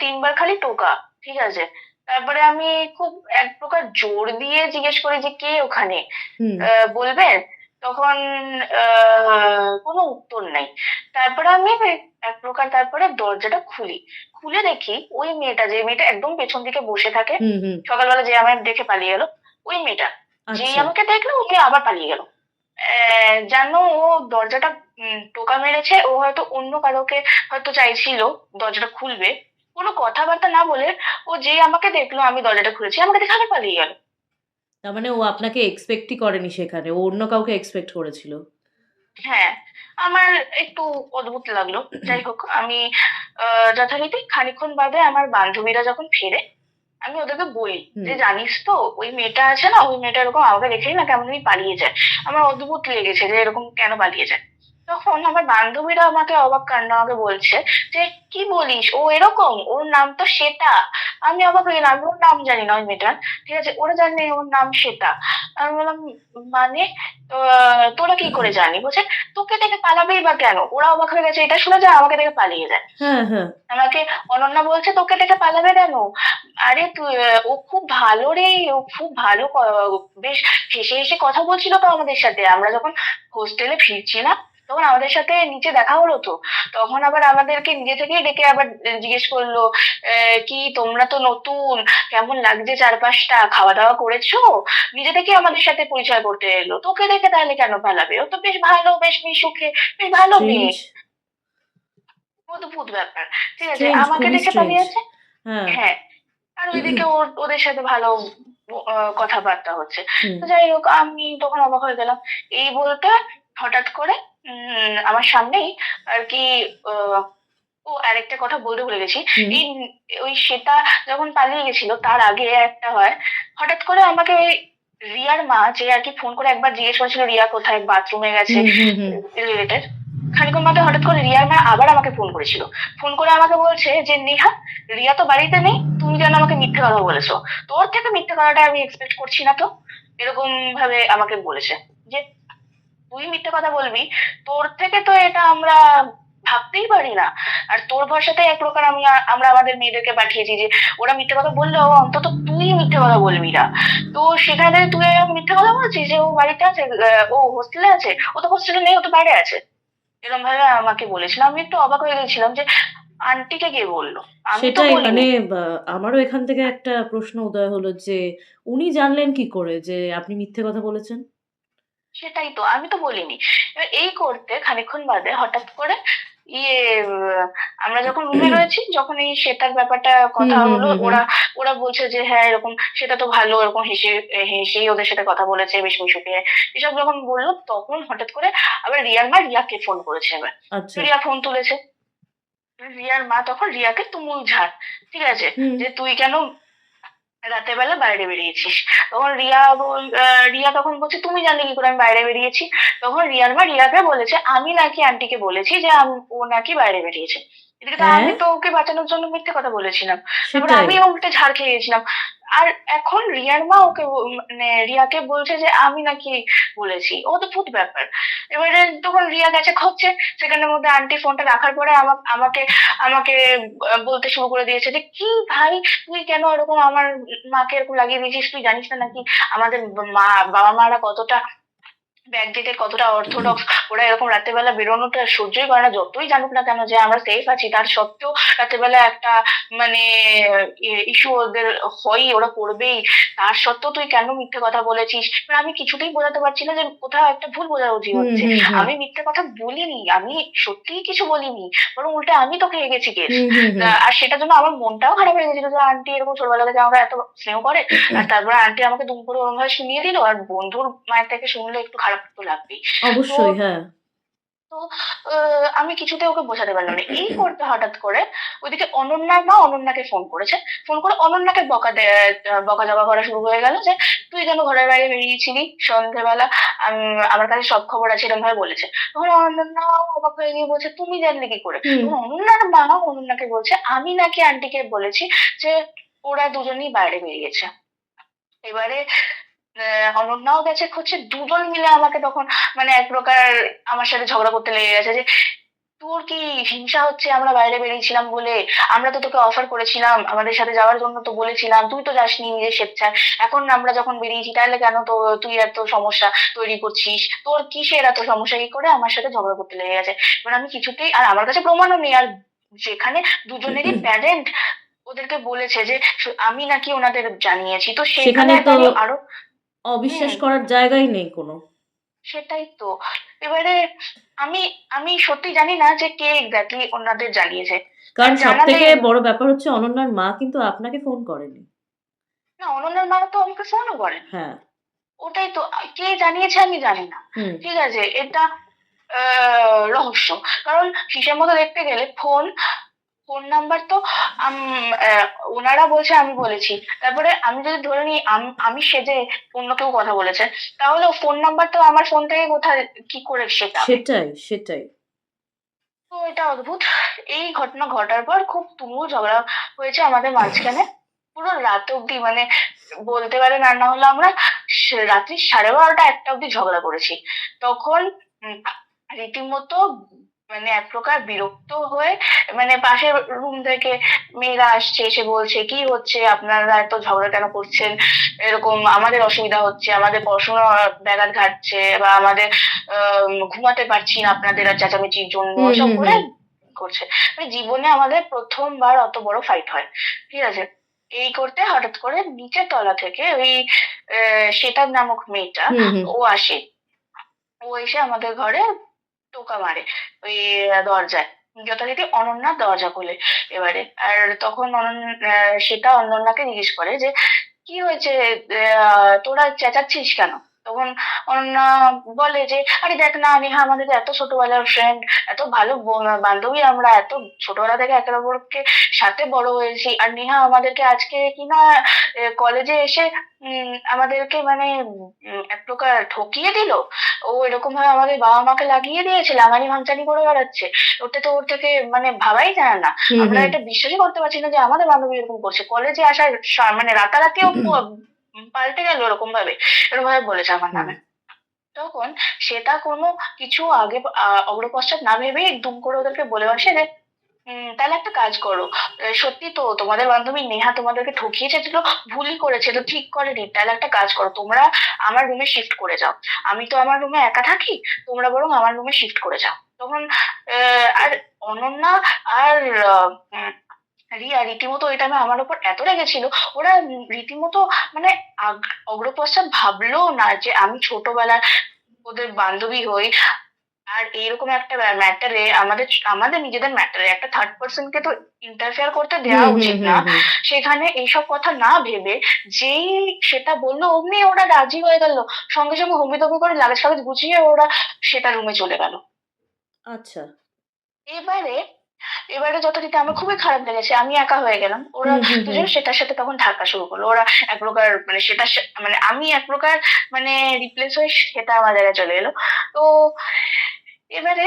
৩ বার খালি টোকা। ঠিক আছে, তারপরে আমি খুব এক প্রকার জোর দিয়ে জিজ্ঞেস করি যে কে ওখানে, হুম বলবেন? তখন কোনো উত্তর নাই। তারপরে আমি এক প্রকার তারপরে দরজাটা খুলি, খুলে দেখি ওই মেয়েটা, যে মেয়েটা একদম পেছন দিকে বসে থাকে হুম হুম। সকালবেলা, যে আমায় দেখে পালিয়ে গেল, ওই মেয়েটা। যেই আচ্ছা। আমাকে দেখলো ওই আবার পালিয়ে গেল। জানো, ও দরজাটা টোকা মেরেছে, ও হয়তো অন্য কারোকে হয়তো চাইছিল দরজাটা খুলবে। কোনো কথাবার্তা না বলে ও যেই আমাকে দেখলো আমি দরজাটা খুলেছি, আমাকে দেখে আবার পালিয়ে গেল। তার মানে ও আপনাকে এক্সপেক্টই করেনি সেখানে। ও অন্য কাউকে এক্সপেক্ট করেছিল। হ্যাঁ, আমার একটু অদ্ভুত লাগলো। যাই হোক আমি যথারীতি খানিকক্ষণ বাদে আমার বান্ধবীরা যখন ফেরে, আমি ওদেরকে বলি হুম। যে জানিস তো ওই মেয়েটা আছে না, ওই মেয়েটা এরকম আমাকে দেখেই না কেমন জানি পালিয়ে যায়। আমার অদ্ভুত লেগেছে যে এরকম কেন পালিয়ে যায়। তখন আমার বান্ধবীরা আমাকে অবাক কাণ্ড আমাকে বলছে যে কি বলিস, ও এরকম, ওর নাম তো শ্বেতা। আমি অবাক হয়ে গেলাম, আমি ওর নাম জানি না ওই মেয়েটার। ঠিক আছে, ওরা জানে ওর নাম শ্বেতা। আমি বললাম মানে তোরা কি করে জানি? বলছে তোকে দেখে পালাবেই বা কেন, ওরা অবাক হয়ে গেছে এটা শুনে, যে আমাকে দেখে পালিয়ে যায়। হ্যাঁ হ্যাঁ। আমাকে অনন্যা বলছে তোকে দেখে পালাবে কেন? আরে তুই ও খুব ভালো রে, ও খুব ভালো বেশ হেসে হেসে কথা বলছিল তো আমাদের সাথে, আমরা যখন হোস্টেলে ফিরছিলাম তখন আমাদের সাথে নিচে দেখা হলো তো। তখন আবার আমাদেরকে নিজে থেকেই ডেকে আবার জিজ্ঞেস করলো কি তোমরা তো নতুন, কেমন লাগছে চারপাশটা, খাওয়া দাওয়া করেছো? নিজে থেকে আমাদের সাথে পরিচয় করতে এলো। তোকে দেখে তাহলে কেন পালাবে, ও তো বেশ ভালো, বেশ মিশুকে, বেশ ভালো স্ট্রেঞ্জ। মেয়ে। অদ্ভুত ব্যাপার। ঠিক আছে, স্ট্রেঞ্জ, আমাকে খুবই দেখে স্ট্রেঞ্জ। পালিয়েছে। হ্যাঁ। হ্যাঁ, আর ওইদিকে ওদের সাথে ভালো কথাবার্তা হচ্ছে। হুম তো যাই হোক আমি তখন অবাক হয়ে গেলাম। এই বলতে হঠাৎ করে আমার সামনেই আর কি আহ, ও আরেকটা কথা বলতে ভুলে গেছি। হুম এই ওই শ্বেতা যখন পালিয়ে গেছিল তার আগে একটা হয়, হঠাৎ করে আমাকে ওই রিয়ার মা, যে আর কি ফোন করে একবার জিজ্ঞেস করেছিল রিয়া কোথায়, বাথরুমে গেছে হুম হুম হুম। রিলেটেড। খানিকক্ষণ বাদে হঠাৎ করে রিয়ার মা আবার আমাকে ফোন করেছিল। ফোন করে আমাকে বলছে যে নেহা, রিয়া তো বাড়িতে নেই, তুমি যেন আমাকে মিথ্যে কথা বলেছো। তোর থেকে মিথ্যে কথাটা আমি এক্সপেক্ট করছি না তো। এরকম ভাবে আমাকে বলেছে যে তুই মিথ্যে কথা বলবি, তোর থেকে তো এটা আমরা ভাবতেই পারি না। আর তোর ভরসাতে এক প্রকার আমরা আমাদের মেয়েদেরকে পাঠিয়েছি যে ওরা মিথ্যে কথা বললেও অন্তত তুই মিথ্যে কথা বলবি না। তো সেখানে তুই এরকম মিথ্যে কথা বলছিস যে ও বাড়িতে আছে, ও হোস্টেলে আছে? ও তো হোস্টেলে নেই, ও তো বাইরে আছে। এরকম ভাবে আমাকে বলেছিলাম। আমি একটু অবাক হয়ে গেছিলাম যে আন্টিকে কে বললো, আমি তো সেটাই মানে বলিনি। আমারও এখান থেকে একটা প্রশ্ন উদয় হলো যে উনি জানলেন কি করে যে আপনি মিথ্যে কথা বলেছেন? সেটাই তো, আমি তো বলিনি। এবার এই করতে খানিকক্ষণ বাদে হঠাৎ করে ইয়ে আমরা যখন রুমে রয়েছি, যখন এই সেটার ব্যাপারটা হুম কথা হুম হলো, হুম হুম। ওরা ওরা বলছে যে হ্যাঁ এরকম সেটা তো ভালো, এরকম হেসে হেসেই ওদের সাথে কথা বলেছে বেশ মিশুকে, এসব যখন বললো তখন হঠাৎ করে আবার রিয়ার মা রিয়াকে ফোন করেছে। এবার আচ্ছা। রিয়া ফোন তুলেছে। রিয়ার মা তখন রিয়াকে তুমুল ঝাড়। ঠিক আছে, হুম। যে তুই কেন রাতের বেলা বাইরে বেরিয়েছিস? তখন রিয়া তখন বলছে তুমি জানলে কি করে আমি বাইরে বেরিয়েছি? তখন রিয়ার মা রিয়াকে বলেছে আমি নাকি আন্টিকে বলেছি যে ও নাকি বাইরে বেরিয়েছে। এদিকে তো হ্যাঁ, আমি তো ওকে বাঁচানোর জন্য মিথ্যে কথা বলেছিলাম। তারপরে সেটাই। আমি উল্টে ঝাড় খেয়ে গেছিলাম। আর এখন রিয়ার মা ওকে মানে রিয়াকে বলছে যে আমি নাকি বলেছি। অদ্ভুত ব্যাপার। এবারে তখন রিয়া গেছে খোঁজছে, সেখানের মধ্যে আন্টি ফোনটা রাখার পরে আমাকে আমাকে বলতে শুরু করে দিয়েছে যে, "কি ভাই, তুই কেন এরকম আমার মাকে এরকম লাগিয়ে দিয়েছিস? তুই জানিস না নাকি আমাদের মা বাবা-মারা কতটা ব্যাকডেটেড, কতটা অর্থোডক্স, ওরা এরকম রাতের বেলা বেরোনোটা সহ্যই করে না, যতই জানুক না কেন যে আমরা সেফ আছি তার সত্ত্বেও রাতের বেলা একটা মানে ইস্যু ওদের হয়ই, ওরা করবেই। তার সত্ত্বেও তুই কেন মিথ্যে কথা বলেছিস?" এবার আমি কিছুতেই বোঝাতে পারছি না যে কোথাও একটা ভুল বোঝাবুঝি হুম, হচ্ছে। হুম, হুম। আমি মিথ্যে কথা বলিনি, আমি সত্যিই কিছু বলিনি, বরং উল্টে আমি তো খেয়ে গেছি কেস। হুম, হুম, হুম। আর সেটার জন্য আমার মনটাও খারাপ হয়ে গেছিল যে আন্টি এরকম ছোটবেলা থেকে আমরা এত স্নেহ করে, আর তারপরে আন্টি আমাকে দুম করে ওরম ভাবে শুনিয়ে দিল, আর বন্ধুর মায়ের থেকে শুনলে একটু খারাপ তো লাগবেই। তো অবশ্যই, হ্যাঁ। তো আমি কিছুতেই ওকে বোঝাতে পারলাম না। এই করতে হঠাৎ করে ওইদিকে অনন্যার মা অনন্যাকে ফোন করেছে। ফোন করে অনন্যাকে বকাঝকা করা শুরু হয়ে গেল যে, "তুই কেন ঘরের বাইরে বেরিয়েছিলি সন্ধ্যেবেলা? আম আমার কাছে সব খবর আছে", এরকম ভাবে বলেছে। তখন অনন্যা অবাক হয়ে গিয়ে বলছে, "তুমি জানলে কি করে?" হুম। তখন অনন্যার মা অনন্যাকে বলছে, "আমি নাকি আন্টিকে বলেছি যে ওরা দুজনেই বাইরে বেরিয়েছে।" এবারে অনন্যাও গেছে খোঁজে, দুজন মিলে আমাকে তখন মানে এক প্রকার আমার সাথে ঝগড়া করতে লেগে গেছে যে, "তোর কি হিংসা হচ্ছে আমরা বাইরে বেরিয়েছিলাম বলে? আমরা তো তোকে অফার করেছিলাম, আমাদের সাথে যাওয়ার জন্য তো বলেছিলাম, তুই তো যাসনি নিজের স্বেচ্ছায়। এখন আমরা যখন বেরিয়েছি তাহলে কেন তো তুই এত সমস্যা তৈরি করছিস? তোর কিসের এত সমস্যা?" এই করে আমার সাথে ঝগড়া করতে লেগে গেছে। এবার আমি কিছুতেই, আর আমার কাছে প্রমাণও নেই, আর যেখানে দুজনেরই প্যারেন্ট ওদেরকে বলেছে যে আমি নাকি ওনাদের জানিয়েছি। তো সেইখানে সেখানে তো তো আমি আরো হুম, অবিশ্বাস করার জায়গাই নেই কোনো। সেটাই তো। এবারে আমি আমি সত্যি জানি না যে কে এক্সাক্টলি ওনাদের জানিয়েছে। আর কারণ সবথেকে জানালেই বড় ব্যাপার হচ্ছে অনন্যার মা কিন্তু আপনাকে ফোন করেনি। না, অনন্যার মা তো আমাকে ফোনও করেনি। হ্যাঁ। ওটাই তো, কে জানিয়েছে আমি জানি না। হুম। ঠিক আছে? এটা রহস্য। কারণ হিসেব মতো দেখতে গেলে ফোন নাম্বার তো আম আ ওনারা বলছে আমি বলেছি। তারপরে আমি যদি ধরে নিই আমি সেজে অন্য কেউ কথা বলেছে, তাহলে ফোন নাম্বার তো আমার ফোন থেকে কোথায় কি করে সে পাবে? সেটাই, সেটাই। তো এটা অদ্ভুত। এই ঘটনা ঘটার পর খুব তুমুল ঝগড়া হয়েছে আমাদের মাঝখানে। পুরো রাত অব্দি, মানে বলতে পারেন আর না হলে আমরা রাত্রি 12:30 1টা অব্দি ঝগড়া করেছি। তখন উম রীতিমতো মানে এক প্রকার বিরক্ত হয়ে, মানে পাশের রুম থেকে মেয়েরা আসছে, এসে বলছে, "কি হচ্ছে? আপনারা এত ঝগড়া কেন করছেন? এরকম আমাদের অসুবিধা হচ্ছে, আমাদের পড়াশোনা ব্যাঘাত ঘাটছে, বা আমাদের ঘুমাতে পারছি না আপনাদের আর চেঁচামেচির জন্য", হুম, এসব হুম, করে হুম। করছে। মানে জীবনে আমাদের ১ম বার অত বড় ফাইট হয়। ঠিক আছে? এই করতে হঠাৎ করে নিচের তলা থেকে ওই শ্বেতা নামক মেয়েটা হুম, হুম। ও আসে। ও এসে আমাদের ঘরে টোকা মারে ওই দরজায়। যথারীতি অনন্যা দরজা খোলে এবারে। আর তখন সেটা অনন্যাকে জিজ্ঞেস করে যে, "কি হয়েছে? তোরা চেঁচাচ্ছিস কেন?" তখন অনন্যা বলে যে, "আরে দেখ না নেহা, আমাদের তো এত ছোটবেলার ফ্রেন্ড, এত ভালো বান্ধবী আমরা, এত ছোটবেলা থেকে একে অপরকে সাথে বড় হয়েছি। আর নেহা আমাদেরকে আজকে কিনা কলেজে এসে আমাদেরকে মানে এক প্রকার ঠকিয়ে দিল। ও এরকম ভাবে আমাদের বাবা-মাকে লাগিয়ে দিয়েছে, লাঙানি ভাঙচানি করে বেড়াচ্ছে। ওটা তো ওর থেকে মানে ভাবাই যায় না। হুম, আমরা হুম। এটা বিশ্বাসই করতে পারছি না যে আমাদের বান্ধবী এরকম করছে। কলেজে আসার মানে রাতারাতি ও পাল্টে গেল এরকম ভাবে। এরকম ভাবে বলেছে আমার হুম। নামে। তখন সেটা কোনো কিছু আগে অগ্রপশ্চাৎ না ভেবেই দুম করে ওদেরকে বলে বসে যে, তাহলে একটা কাজ করো। সত্যি তো তোমাদের বান্ধবী নেহা তোমাদেরকে ঠকিয়েছে, তো ভুলই করেছে, তো ঠিক করেনি। তাহলে একটা কাজ করো, তোমরা আমার রুমে শিফট করে যাও। আমি তো আমার রুমে একা থাকি, তোমরা বরং আমার রুমে শিফট করে যাও। তখন আর অনন্যা আর আ উম রিয়া রীতিমতো ওই টাইমে আমার উপর এত রেগেছিল, ওরা রীতিমতো মানে অগ্রপশ্চাৎ ভাবলোও না যে আমি ছোটবেলায় ওদের বান্ধবী হই। আর এইরকম একটা ম্যাটারে, আমাদের নিজেদের ম্যাটারে একটা থার্ড পারসন কে তো ইন্টারফেয়ার করতে দেওয়া হুম, হুম, উচিত হুম, না। হুম। সেখানে এইসব কথা না ভেবে যেই সেটা বললো অমনি ওরা রাজি হয়ে গেল। সঙ্গে সঙ্গে হমি-তমি করে লাগেজ ফাগেজ গুছিয়ে ওরা সেটা রুমে চলে গেল। আচ্ছা। এবারে এবারে যথারীতি আমার খুবই খারাপ লেগেছে। আমি একা হয়ে গেলাম। ওরা হুম, হুম, হুম। দুজন সেটার সাথে তখন থাকা শুরু করলো। ওরা এক প্রকার মানে মানে আমি এক প্রকার মানে রিপ্লেস হয়ে সেটা আমার জায়গায় চলে এলো। তো এবারে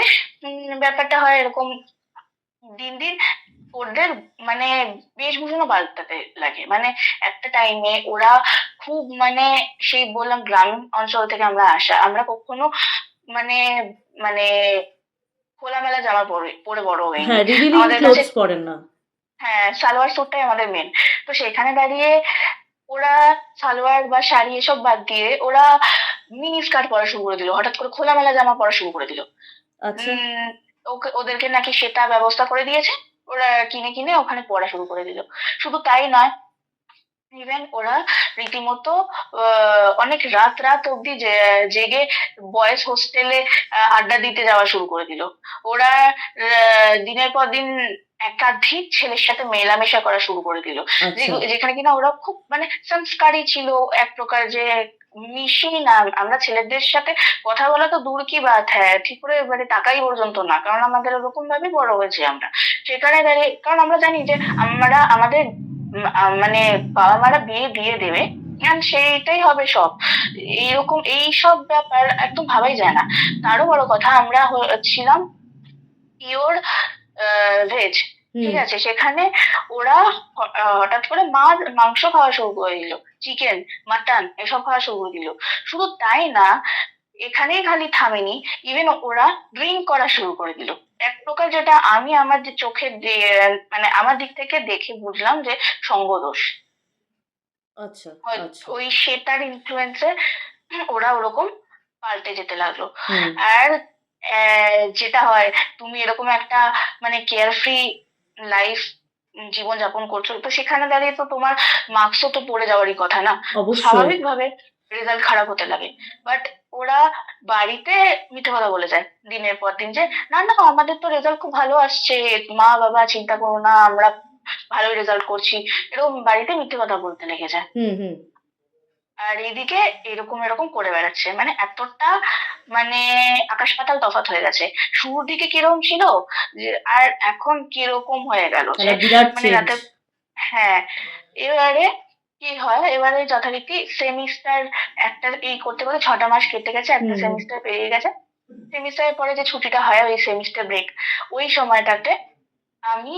ব্যাপারটা হয় এরকম, দিন দিন ওদের মানে বেশভূষণও পাল্টাতে লাগে। মানে একটা টাইমে ওরা খুব মানে, সেই বললাম গ্রামীণ অঞ্চল থেকে আমরা আসা। আমরা কখনো মানে মানে খোলামেলা জামা পরে পরে বড় হইনি। হ্যাঁ, রিভিলিং আমাদের কাছে ক্লোথস পরেন না। হ্যাঁ, সালোয়ার স্যুটটাই আমাদের মেইন। তো সেখানে দাঁড়িয়ে ওরা সালোয়ার বা শাড়ি এসব বাদ দিয়ে ওরা মিনি স্কার্ট পরা শুরু করে দিল। হঠাৎ করে খোলামেলা জামা পরা শুরু করে দিল। আচ্ছা। উম ওদেরকে নাকি সেটা ব্যবস্থা করে দিয়েছে। ওরা কিনে ওখানে পড়া শুরু করে দিল। শুধু তাই নয়, ইভেন ওরা রীতিমতো অনেক রাত অব্দি জেগে বয়েজ হোস্টেলে আড্ডা দিতে যাওয়া শুরু করে দিল। ওরা দিনের পর দিন একাধিক ছেলের সাথে মেলামেশা করা শুরু করে দিল। আচ্ছা। যেখানে কিনা ওরা খুব মানে সংস্কারী ছিল এক প্রকার, যে মিশি না আমরা ছেলেদের সাথে কথা বলা তো দূর কি বাত হ্যাঁ, ঠিক করে মানে তাকাই পর্যন্ত না, কারণ আমাদের ওরকম ভাবে বড় হয়েছি আমরা। সেখানে দাঁড়িয়ে কারণ আমরা জানি যে আমরা আমাদের মানে বাবা মারা বিয়ে দিয়ে দেবে, and সেইটাই হবে সব। এইরকম এইসব ব্যাপার একদম ভাবাই যায় না। তারও বড় কথা, আমরা ছিলাম পিওর ভেজ। হুম। ঠিক আছে? সেখানে ওরা হঠাৎ করে মাংস খাওয়া শুরু করে দিল। চিকেন, মাটন এসব খাওয়া শুরু করে দিল। শুধু তাই না, এখানেই খালি থামেনি, ইভেন ওরা ড্রিঙ্ক করা শুরু করে দিল। এক প্রকার যেটা আমি আমার যে চোখে মানে আমার দিক থেকে দেখে বুঝলাম যে সঙ্গদোষ। আচ্ছা, হয় আচ্ছা। ওই সেটার ইনফ্লুয়েন্সে ওরা ওরকম পাল্টে যেতে লাগলো। হুম। আর যেটা হয়, তুমি এরকম একটা মানে কেয়ারফ্রি লাইফ জীবন যাপন করছো, তো সেখানে দাঁড়িয়ে তো তোমার মার্কসও তো পড়ে যাওয়ারই কথা না। অবশ্যই। স্বাভাবিকভাবে রেজাল্ট খারাপ হতে লাগে। বাট ওরা বাড়িতে মিথ্যে কথা বলে যায় দিনের পর দিন, যে না না আমাদের তো রেজাল্ট খুব ভালো আসছে, মা বাবা চিন্তা করো না, আমরা ভালোই রেজাল্ট করছি। এরকম বাড়িতে মিথ্যে কথা বলতে লেগে যায়। হুম, হুম। আর এদিকে এরকম করে বেড়াচ্ছে, মানে এতটা মানে আকাশ পাতাল তফাৎ হয়ে গেছে। শুরুর দিকে কিরকম ছিল, যে আর এখন কিরকম হয়ে গেল, যে একটা বিরাট মানে চেঞ্জ। রাতে হ্যাঁ। এবারে কি হয়, এবারে যথারীতি সেমিস্টার একটা করতে করতে ৬টা মাস কেটে গেছে, একটা হুম, হুম। সেমিস্টার পেরিয়ে গেছে। সেমিস্টারের পরে যে ছুটিটা হয় ওই সেমিস্টার ব্রেক, ওই সময়টাতে আমি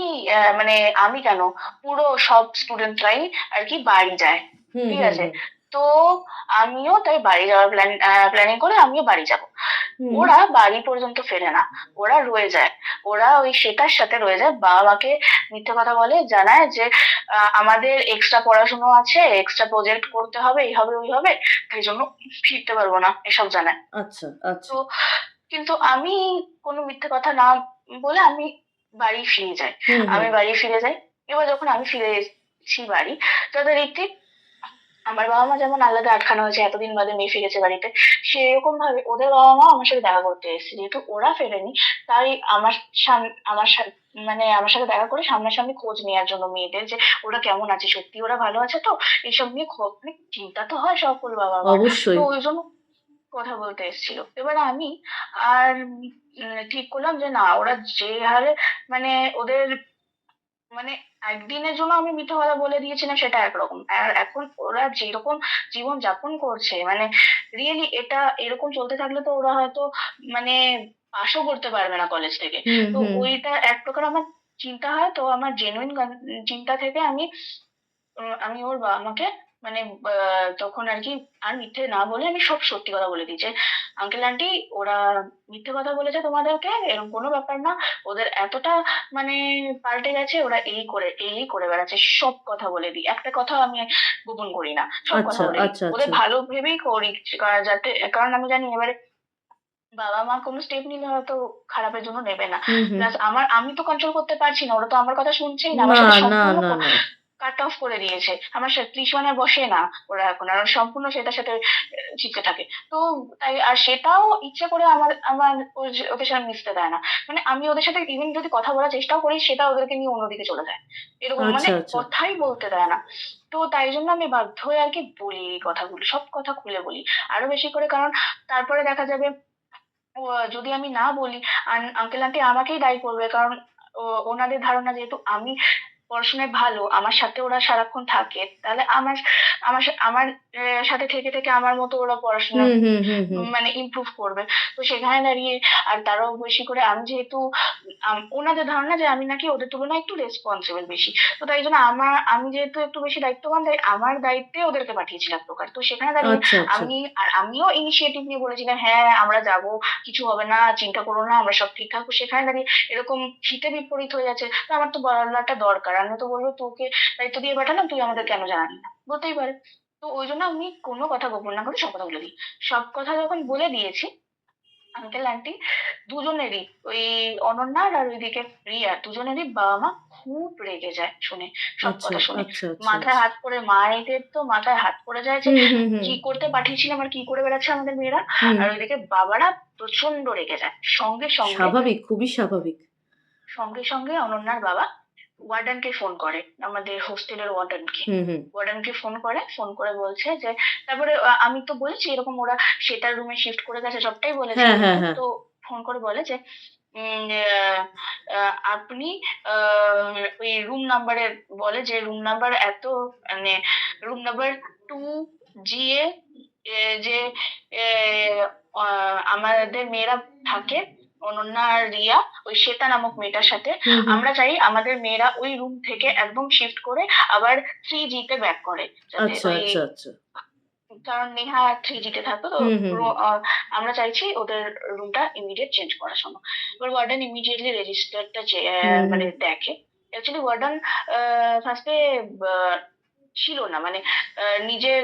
মানে আমি কেন, পুরো সব স্টুডেন্টরাই আর কি বাড়ি যায়। হুম, ঠিক হুম, আছে? হুম। তো আমিও তাই বাড়ি যাওয়ার প্ল্যানিং করে আমিও বাড়ি যাব। হুম, ওরা বাড়ি পর্যন্ত ফেরে না, ওরা রয়ে যায়। ওরা ওই সেটার সাথে রয়ে যায়, বাবা মাকে মিথ্যে কথা বলে, জানায় যে আমাদের এক্সট্রা পড়াশুনো আছে, এক্সট্রা প্রজেক্ট করতে হবে, এই হবে ওই হবে, সেই জন্য ফিরতে পারবো না, এসব জানায়। আচ্ছা, আচ্ছা। তো কিন্তু আমি কোনো মিথ্যে কথা না বলে আমি বাড়ি ফিরে যাই। হুম, হুম। আমি বাড়ি ফিরে যাই। এবার যখন আমি ফিরে এসেছি বাড়ি, যথারীতি আমার বাবা-মা যেমন আলাদা আটখানা হয়েছে, এতদিন বাদে মেয়ে ফিরেছে বাড়িতে, সেরকম ভাবে ওদের বাবা-মাও আমার সাথে দেখা করতে এসেছে। যেহেতু ওরা ফেরেনি, তাই আমার সাম আমার সা মানে আমার সাথে দেখা করে সামনাসামনি খোঁজ নেয়ার জন্য মেয়েদের, যে ওরা কেমন আছে? সত্যি ওরা ভালো আছে তো? এসব নিয়ে মানে চিন্তা তো হয় সকল বাবা-মার। তো অবশ্যই। ওইজন্য কথা বলতে এসেছিল। এবার আমি আর ঠিক করলাম যে না, ওরা যে হারে মানে ওদের মানে একদিনের জন্য আমি মিথ্যে কথা বলে দিয়েছিলাম সেটা একরকম। আর এখন ওরা যেরকম জীবন যাপন করছে, মানে রিয়েলি এটা এরকম চলতে থাকলে তো ওরা হয়তো মানে পাসও করতে পারবে না কলেজ থেকে। হুম, তো হুম। ওইটা এক প্রকার আমার চিন্তা হয়। তো আমার জেনুইন চিন্তা থেকে আমি ওর বাবা-মাকে মানে তখন আরকি আর মিথ্যে না বলে আমি সব সত্যি কথা বলে দিই যে, "আঙ্কেল আন্টি ওরা মিথ্যে কথা বলেছে তোমাদেরকে, এরকম কোনো ব্যাপার না। ওদের এতটা মানে পাল্টে গেছে, ওরা এই করে বেড়াচ্ছে।" সব কথা বলে দিই। একটা কথাও আমি গোপন করি না। সব কথা আচ্ছা, বলে দিই। আচ্ছা, ওদের আচ্ছা। ভালো ভেবেই করি, যাতে, কারণ আমি জানি এবারে বাবা-মা কোনো স্টেপ নিলে হয়তো খারাপের জন্য নেবে না। হুম, হুম। প্লাস আমি তো কন্ট্রোল করতে পারছি না। ওরা তো আমার কথা শুনছেই না। আমার না, সাথে না, সম্পূর্ণ না, না। কাট অফ করে দিয়েছে। আমার সাথে ত্রিসীমানায় বসে না ওরা এখন। আর সম্পূর্ণ সেটার সাথে চিপকে থাকে। তো তাই আর সেটাও ইচ্ছে করে আমার আমার ওদের সাথে মিশতে দেয় না। মানে আমি ওদের সাথে ইভেন যদি কথা বলার চেষ্টাও করি, সেটা ওদেরকে নিয়ে অন্যদিকে চলে যায়। এরকম মানে আচ্ছা, আচ্ছা। কথাই বলতে দেয় না। তো তাই জন্য আমি বাধ্য হয়ে আরকি বলি এই কথাগুলো। সব কথা খুলে বলি। আরো বেশি করে, কারণ তারপরে দেখা যাবে যদি আমি না বলি, আঙ্কেল আন্টি আমাকেই দায়ী করবে। কারণ ওনাদের ধারণা যেহেতু আমি পড়াশোনায় ভালো, আমার সাথে ওরা সারাক্ষণ থাকে, তাহলে আমার সাথে থেকে থেকে আমার মতো ওরা পড়াশোনা হুম হুম হুম হুম মানে ইমপ্রুভ করবে। তো সেখানে দাঁড়িয়ে আর তারাও বেশি করে আমি যেহেতু ওনাদের ধারণা যে আমি নাকি ওদের তুলনায় একটু রেসপন্সিবল বেশি। তো তাই জন্য আমি যেহেতু একটু বেশি দায়িত্ববান, তাই আমার দায়িত্বে ওদেরকে পাঠিয়েছিল এক প্রকার। তো সেখানে দাঁড়িয়ে আচ্ছা আচ্ছা আমিও ইনিশিয়েটিভ নিয়ে বলেছিলাম, হ্যাঁ আমরা যাবো, কিছু হবে না, চিন্তা করো না, আমরা সব ঠিক থাকবো। সেখানে দাঁড়িয়ে এরকম হিতে বিপরীত হয়ে যাচ্ছে, তো আমার তো বলাটা দরকার। আমি তো বলবো, তোকে দায়িত্ব দিয়ে পাঠালাম, তুই আমাদের কেন জানালি না, বলতেই পারে। তো ওই জন্য আমি কোনো কথা গোপন না করে সব কথা বলে দিই। সব কথা যখন বলে দিয়েছি, আঙ্কেল আন্টি দুজনেরই, ওই অনন্যার আর ওইদিকে রিয়া দুজনেরই বাবা মা খুব রেগে যায় শুনে, সব আচ্ছা কথা শুনে। আচ্ছা আচ্ছা মাথায় আচ্ছা হাত পড়ে, মায়েদের তো মাথায় হাত পড়ে যায় যে হুম হুম হুম কি করতে পাঠিয়েছিলাম আর কি করে বেড়াচ্ছে আমাদের মেয়েরা। হুম আর ওইদিকে বাবারা প্রচন্ড রেগে যায়। সঙ্গে সঙ্গে স্বাভাবিক, খুবই স্বাভাবিক। সঙ্গে সঙ্গে অনন্যার বাবা ওয়ার্ডেনকে ফোন করে, আমাদের হোস্টেলের ওয়ার্ডেনকে। হুম হুম ওয়ার্ডেনকে ফোন করে বলছে যে, তারপরে আমি তো বলেছি এরকম ওরা সেটার রুমে শিফট করে গেছে, সবটাই বলেছে হ্যাঁ হ্যাঁ কিন্তু। হ্যাঁ তো ফোন করে বলে যে আপনি ওই রুম নাম্বারের, বলে যে রুম নাম্বার এত, মানে রুম নাম্বার 2G এ যে এ, আমাদের মেয়েরা থাকে, অনন্যা আর রিয়া, ওই শ্বেতা নামক মেয়েটার সাথে। হুম হুম আমরা চাই আমাদের মেয়েরা ওই রুম থেকে একদম শিফট করে আবার 3G তে ব্যাক করে, যাতে আচ্ছা ওই, আচ্ছা আচ্ছা কারণ নেহা 3G তে থাকতো তো। হুম হুম হুম আমরা চাইছি ওদের রুমটা ইমিডিয়েট চেঞ্জ করার সময়। এবার ওয়ার্ডেন ইমিডিয়েটলি রেজিস্টারটা হুম মানে হুম দেখে। অ্যাকচুয়ালি ওয়ার্ডেন ফার্স্টে ছিল না, মানে নিজের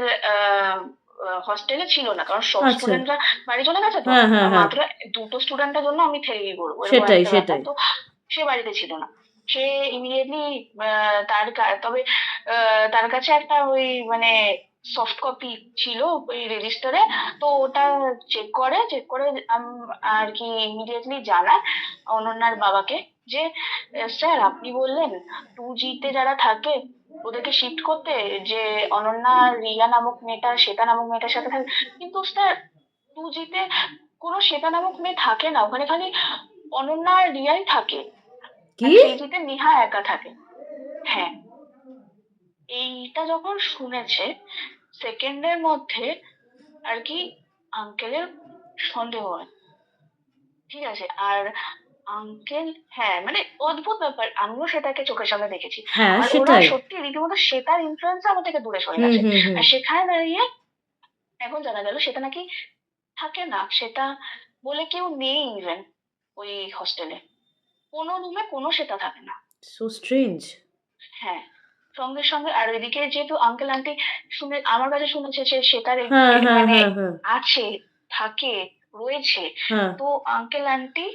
হস্টেলে ছিল না, কারণ সব আচ্ছা স্টুডেন্টরা বাড়ি চলে গেছে। তো হ্যাঁ হ্যাঁ হ্যাঁ মাত্র দুটো স্টুডেন্টের জন্য আমি থেকেই করবো, এরকম সেটাই একটা ব্যাপার। সেটাই তো সে বাড়িতে ছিল না। সে ইমিডিয়েটলি তবে তার কাছে একটা ওই মানে সফট কপি ছিল ওই রেজিস্টারে। তো ওটা চেক করে আর কি ইমিডিয়েটলি জানায় অনন্যার বাবাকে যে, স্যার আপনি বললেন 2G তে যারা থাকে ওদেরকে শিফট করতে, যে অনন্যা আর রিয়া নামক মেয়েটা শ্বেতা নামক মেয়েটার সাথে থাকে। কিন্তু স্যার 2G তে কোনো শ্বেতা নামক মেয়ে থাকে না, ওখানে খালি অনন্যা আর রিয়াই থাকে। আর কি 3G তে নেহা একা থাকে। হ্যাঁ, এইটা যখন শুনেছে, সেকেন্ডের মধ্যে আর কি আঙ্কেলের সন্দেহ হয়। ঠিক আছে। আর আঙ্কেল, হ্যাঁ মানে অদ্ভুত ব্যাপার, আমিও সেটাকে চোখের সামনে দেখেছি। হ্যাঁ আর ওরা সেটাই সত্যি রীতিমতো সেটার ইনফ্লুয়েন্সে আমার থেকে দূরে সরে হুম গেছে। হুম হুম আর সেখানে দাঁড়িয়ে এখন জানা গেল সেটা নাকি থাকে না, সেটা বলে কেউ নেই ইভেন ওই হস্টেলে। কোনো রুমে কোনো সেটা থাকে না। সো স্ট্রেঞ্জ হ্যাঁ, সঙ্গে সঙ্গে আর ওইদিকে যেহেতু আঙ্কেল আন্টি শুনে আমার কাছে শুনেছে যে সেটার হ্যাঁ হ্যাঁ মানে হ্যাঁ হ্যাঁ আছে, থাকে, রয়েছে। হ্যাঁ তো আঙ্কেল আন্টি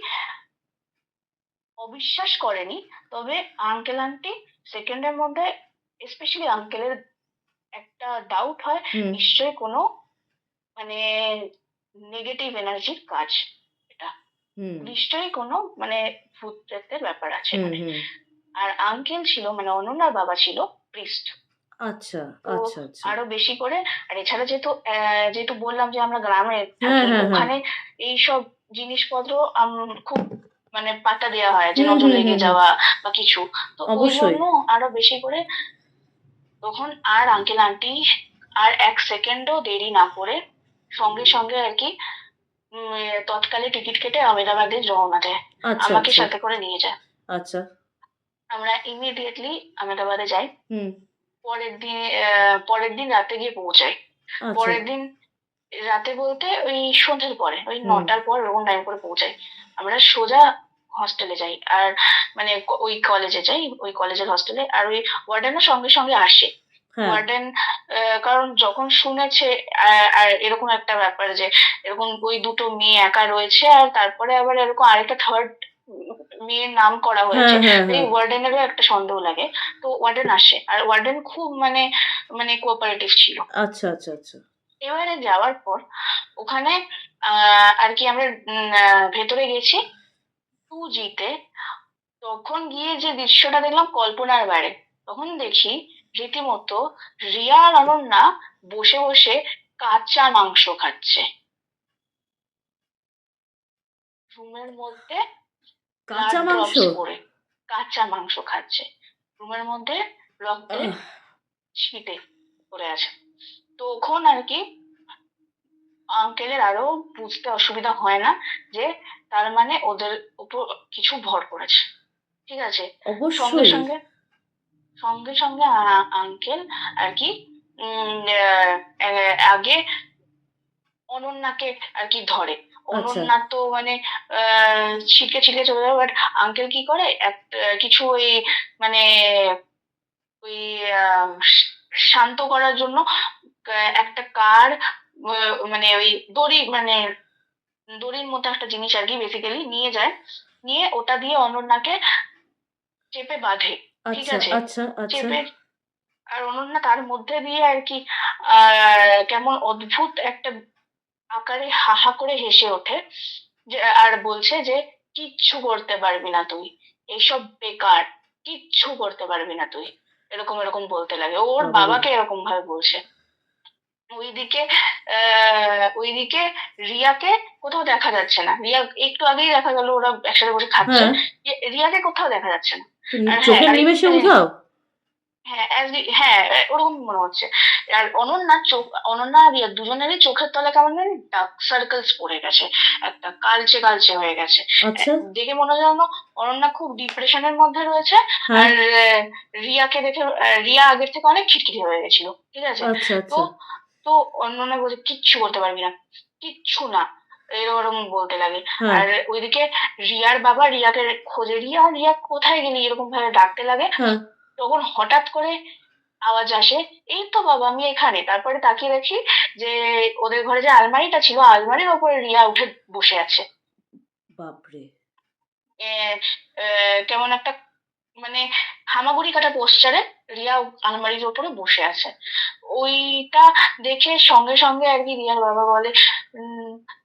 অবিশ্বাস করেনি। তবে আঙ্কেল আন্টি সেকেন্ডের মধ্যে, স্পেশালি আঙ্কেলের একটা ডাউট হয়, হুম নিশ্চয়ই কোনো মানে নেগেটিভ এনার্জির কাজ এটা, হুম নিশ্চয়ই কোনো মানে ভূত প্রেতের ব্যাপার আছে হুম এখানে। হুম আর আঙ্কেল ছিল, মানে অনন্যার বাবা ছিল প্রিস্ট। আচ্ছা তো আচ্ছা আচ্ছা আরো বেশি করে, আর এছাড়া যেহেতু বললাম যে আমরা গ্রামে হ্যাঁ থাকি, হ্যাঁ হ্যাঁ ওখানে এইসব জিনিসপত্র খুব মানে পাত্তা দেওয়া হয়, যে হুম নজর হুম হুম লেগে হুম যাওয়া বা কিছু। তো ওই অবশ্যই জন্য আরো বেশি করে তখন আর আঙ্কেল আন্টি আর এক সেকেন্ডও দেরি না করে সঙ্গে সঙ্গে আর কি তৎকালে টিকিট কেটে আমেদাবাদে রওনা দেয়, আচ্ছা আমাকে আচ্ছা সাথে করে নিয়ে যায়। আচ্ছা আমরা ইমিডিয়েটলি আমেদাবাদে যাই। হুম পরের দিন রাতে গিয়ে পৌঁছাই। আচ্ছা পরের দিন রাতে বলতে ওই সন্ধ্যের পরে, ওই হুম 9টার পর এরকম টাইম করে পৌঁছাই। আমরা সোজা হস্টেলে যাই, আর মানে ওই কলেজে যাই, ওই কলেজের হস্টেলে। আর ওই ওয়ার্ডেনও সঙ্গে সঙ্গে আসে। হ্যাঁ ওয়ার্ডেন কারণ যখন শুনেছে আর এরকম একটা ব্যাপার যে এরকম ওই দুটো মেয়ে একা রয়েছে, আর তারপরে আবার এরকম আরেকটা থার্ড মেয়ের নাম করা হ্যাঁ হয়েছে, হ্যাঁ এই হ্যাঁ ওয়ার্ডেনেরও একটা সন্দেহ লাগে। তো ওয়ার্ডেন আসে, আর ওয়ার্ডেন খুব মানে মানে কোঅপারেটিভ ছিল। আচ্ছা আচ্ছা আচ্ছা এবারে যাওয়ার পর ওখানে আর কি আমরা ভেতরে গেছি 2G তে। তখন গিয়ে যে দৃশ্যটা দেখলাম কল্পনার বাইরে। তখন দেখি রীতিমতো রিয়া আর অনন্যা বসে বসে কাঁচা মাংস খাচ্ছে রুমের মধ্যে, ব্লাড কাঁচা মাংস ড্রপস পড়ে কাঁচা মাংস খাচ্ছে। রুমের মধ্যে রক্তে আহ, ছিটে পড়ে আছে। তখন আর কি আঙ্কেলের আরো বুঝতে অসুবিধা হয় না যে তার মানে ওদের উপর কিছু ভর করেছে। ঠিক আছে? সঙ্গে অবশ্যই। সঙ্গে সঙ্গে সঙ্গে আঙ্কেল আর কি আগে অনন্যাকে আর কি ধরে। আচ্ছা। অনন্যা তো মানে ছিটকে ছিটকে চলে যাবে, বাট আঙ্কেল কি করে কিছু ওই মানে ওই শান্ত করার জন্য একটা কার, মানে ওই দড়ি, মানে দড়ির মতো একটা জিনিস আর কি বেসিক্যালি নিয়ে যায়। নিয়ে ওটা দিয়ে অনন্যাকে চেপে বাঁধে। ঠিক আচ্ছা, আছে? আচ্ছা, আচ্ছা। চেপে, আর অনন্যা তার মধ্যে দিয়ে আর কি কেমন অদ্ভুত একটা আকারে হা হা করে হেসে ওঠে, যে আর বলছে যে কিচ্ছু করতে পারবি না তুই, এসব বেকার, কিচ্ছু করতে পারবি না তুই, এরকম এরকম বলতে লাগে। ওর বাবারে! বাবাকে এরকম ভাবে বলছে। ওইদিকে ওইদিকে রিয়াকে কোথাও দেখা যাচ্ছে না। রিয়া একটু আগেই দেখা গেল ওরা একসাথে বসে খাচ্ছে। হ্যাঁ, রিয়াকে কোথাও দেখা যাচ্ছে না। তো আর হ্যাঁ, চোখের নিমেষে উধাও? হ্যাঁ, হ্যাঁ, ওরকম মনে হচ্ছে। আর অনন্যা আর রিয়া দুজনেরই চোখের তলায় কেমন জানি ডার্ক সার্কেলস পড়ে গেছে, একটা কালচে কালচে হয়ে গেছে। আচ্ছা। দেখে মনে হয় যেন অনন্যা খুব ডিপ্রেশনের মধ্যে রয়েছে। হ্যাঁ। আর রিয়াকে দেখে রিয়া আগের থেকে অনেক খিটখিটে হয়ে গেছিল। ঠিক আছে? আচ্ছা, তো আচ্ছা। তো অনন্যা বলছে কিচ্ছু করতে পারবি না, কিচ্ছু না, এরকম এরকম বলতে লাগে। হ্যাঁ, আর ওইদিকে রিয়ার বাবা রিয়াকে খোঁজে, রিয়া রিয়া কোথায় গেলি এরকম ভাবে ডাকতে লাগে। হ্যাঁ। তখন হঠাৎ করে আওয়াজ আসে, এই তো বাবা আমি এখানে। তারপরে তাকিয়ে দেখি যে ওদের ঘরে যে আলমারিটা ছিল, আলমারির ওপরে রিয়া উঠে বসে আছে। বাপরে! আহ, কেমন একটা মানে হামাগুড়ি কাটা পোস্টারে রিয়া আলমারির ওপরে বসে আছে। ওইটা দেখে সঙ্গে সঙ্গে আর কি রিয়ার বাবা বলে,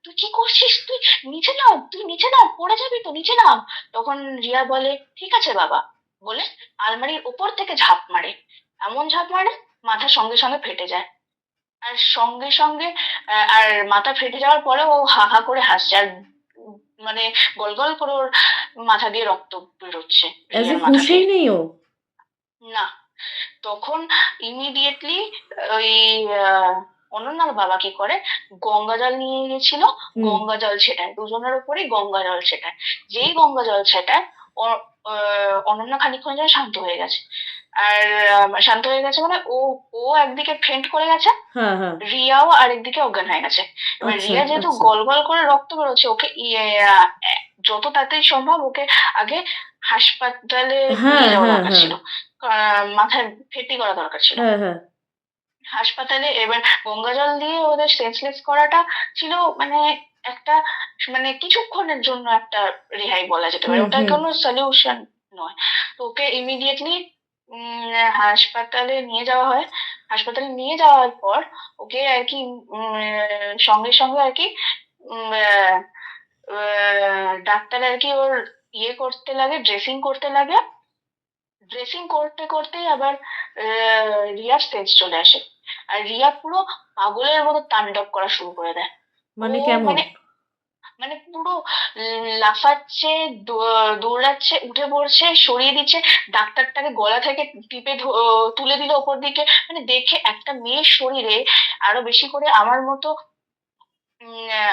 তুই কি করছিস, তুই নিচে নাম, তুই নিচে নাম, পড়ে যাবি তো, নিচে নাম। তখন রিয়া বলে ঠিক আছে বাবা, বলে আলমারির উপর থেকে ঝাঁপ মারে। এমন ঝাঁপ মারে মাথা সঙ্গে সঙ্গে ফেটে যায়। আর সঙ্গে সঙ্গে আর মাথা ফেটে যাওয়ার পরে ও হা হা করে হাসছে। আর মানে গল গল করে ওর মাথা দিয়ে রক্ত বেরোচ্ছে অ্যাজ রিয়ার ইফ মাথা হুঁশেই দিয়ে। নেই ও? না, তখন ইমিডিয়েটলি ওই আহ, অনন্যার বাবা কি করে, গঙ্গা জল নিয়ে গেছিল। হুম। গঙ্গা জল ছেটায়, দুজনের উপরেই গঙ্গা জল ছেটায়। যেই গঙ্গা জল ছেটায় অনন্যা খানিকক্ষণ যেন শান্ত হয়ে গেছে। আর শান্ত হয়ে গেছে মানে ও ও একদিকে ফেন্ট করে গেছে, হ্যাঁ, হ্যাঁ। রিয়াও আরেকদিকে অজ্ঞান হয়ে গেছে। এবার আচ্ছা, রিয়া যেহেতু আচ্ছা। গল গল করে রক্ত বেরোচ্ছে, ওকে যত তাড়াতাড়ি সম্ভব ওকে আগে হাসপাতালে হ্যাঁ, নিয়ে যাওয়া হ্যাঁ, দরকার হ্যাঁ। ছিল। মাথায় ফেটে করা দরকার ছিল হ্যাঁ, হ্যাঁ। হাসপাতালে। এবার গঙ্গা জল দিয়ে ওদের সেন্সলেস করাটা ছিল মানে একটা, মানে কিছুক্ষণের জন্য একটা রেহাই বলা যেতে পারে, হুম, ওটার হুম। কোনো সলিউশন নয়। তো ওকে ইমিডিয়েটলি হাসপাতালে নিয়ে যাওয়া হয়। হাসপাতালে নিয়ে যাওয়ার পর ওকে আর কি সঙ্গে সঙ্গে আর কি ডাক্তার আর কি ওর ইয়ে করতে লাগে, ড্রেসিং করতে লাগে। ড্রেসিং করতে করতেই আবার রিয়ার স্টেজ চলে আসে। আর রিয়া পুরো পাগলের মতো তাণ্ডব করা শুরু করে দেয়। ও মানে কেমন? মানে মানে পুরো লাফাচ্ছে, দৌড়াচ্ছে, উঠে পড়ছে, সরিয়ে দিচ্ছে, ডাক্তারটাকে গলা থেকে টিপে তুলে দিল ওপর দিকে। মানে দেখে একটা মেয়ের শরীরে, আরো বেশি করে আমার মতো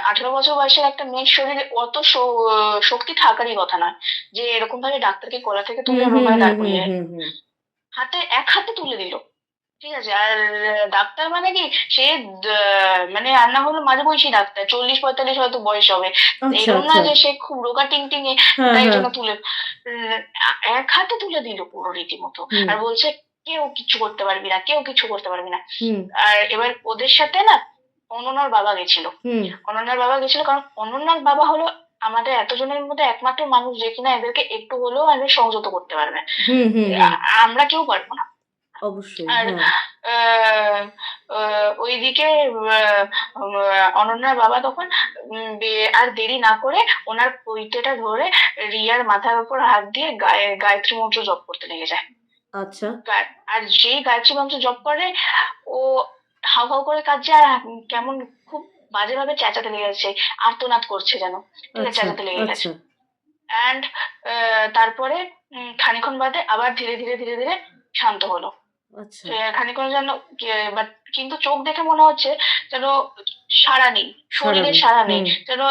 18 বছর বয়সের একটা মেয়ের শরীরে অত শক্তি থাকারই কথা নয় যে এরকম ভাবে ডাক্তারকে গলা থেকে হুম, তুলে ওর হুম, ওখানে হুম, দাঁড় হুম, করিয়ে হুম, হুম। এক হাতে তুলে দিল। ঠিক আছে? আর ডাক্তার মানে কি, সে মানে আর না হলো মাঝে বয়সী ডাক্তার, 40-45 হয়তো বয়স হবে। আচ্ছা, এরকম না আচ্ছা। যে সে খুব রোগা টিংটিঙে, হ্যাঁ, তাই হ্যাঁ। জন্য তুলে এক হাতে তুলে দিল পুরো রীতিমতো। হুম, আর বলছে কেউ কিছু করতে পারবি না, কেউ কিছু করতে পারবি না। হুম, আর এবার ওদের সাথে না অনন্যার বাবা গেছিল। হুম। অনন্যার বাবা গেছিল কারণ অনন্যার বাবা হলো আমাদের এতজনের মধ্যে একমাত্র মানুষ যে কিনা এদেরকে একটু হলেও এদের সংযত করতে পারবে। হুম, হুম, হুম। আমরা কেউ পারবো না। অবশ্যই, আর হ্যাঁ। আহ, ওইদিকে অনন্যার বাবা তখন আর দেরি না করে ওনার পৈতেটা ধরে রিয়ার মাথার উপর হাত দিয়ে গায়ত্রী মন্ত্র জপ করতে লেগে যায়। আচ্ছা, আর যেই গায়ত্রী মন্ত্র জপ করে, ও হাউ হাউ করে কাঁদছে। আর কেমন খুব বাজেভাবে চেঁচাতে লেগে গেছে, আর্তনাদ করছে যেন। ঠিক আছে? আচ্ছা, চেঁচাতে লেগে গেছে। আচ্ছা। অ্যান্ড তারপরে খানিকক্ষণ বাদে আবার ধীরে ধীরে ধীরে ধীরে শান্ত হলো। আচ্ছা খানিকক্ষণ যেন বাট কিন্তু চোখ দেখে মনে হচ্ছে যেন সাড়া নেই, সারা শরীরে নেই। সাড়া নেই, হুম যেন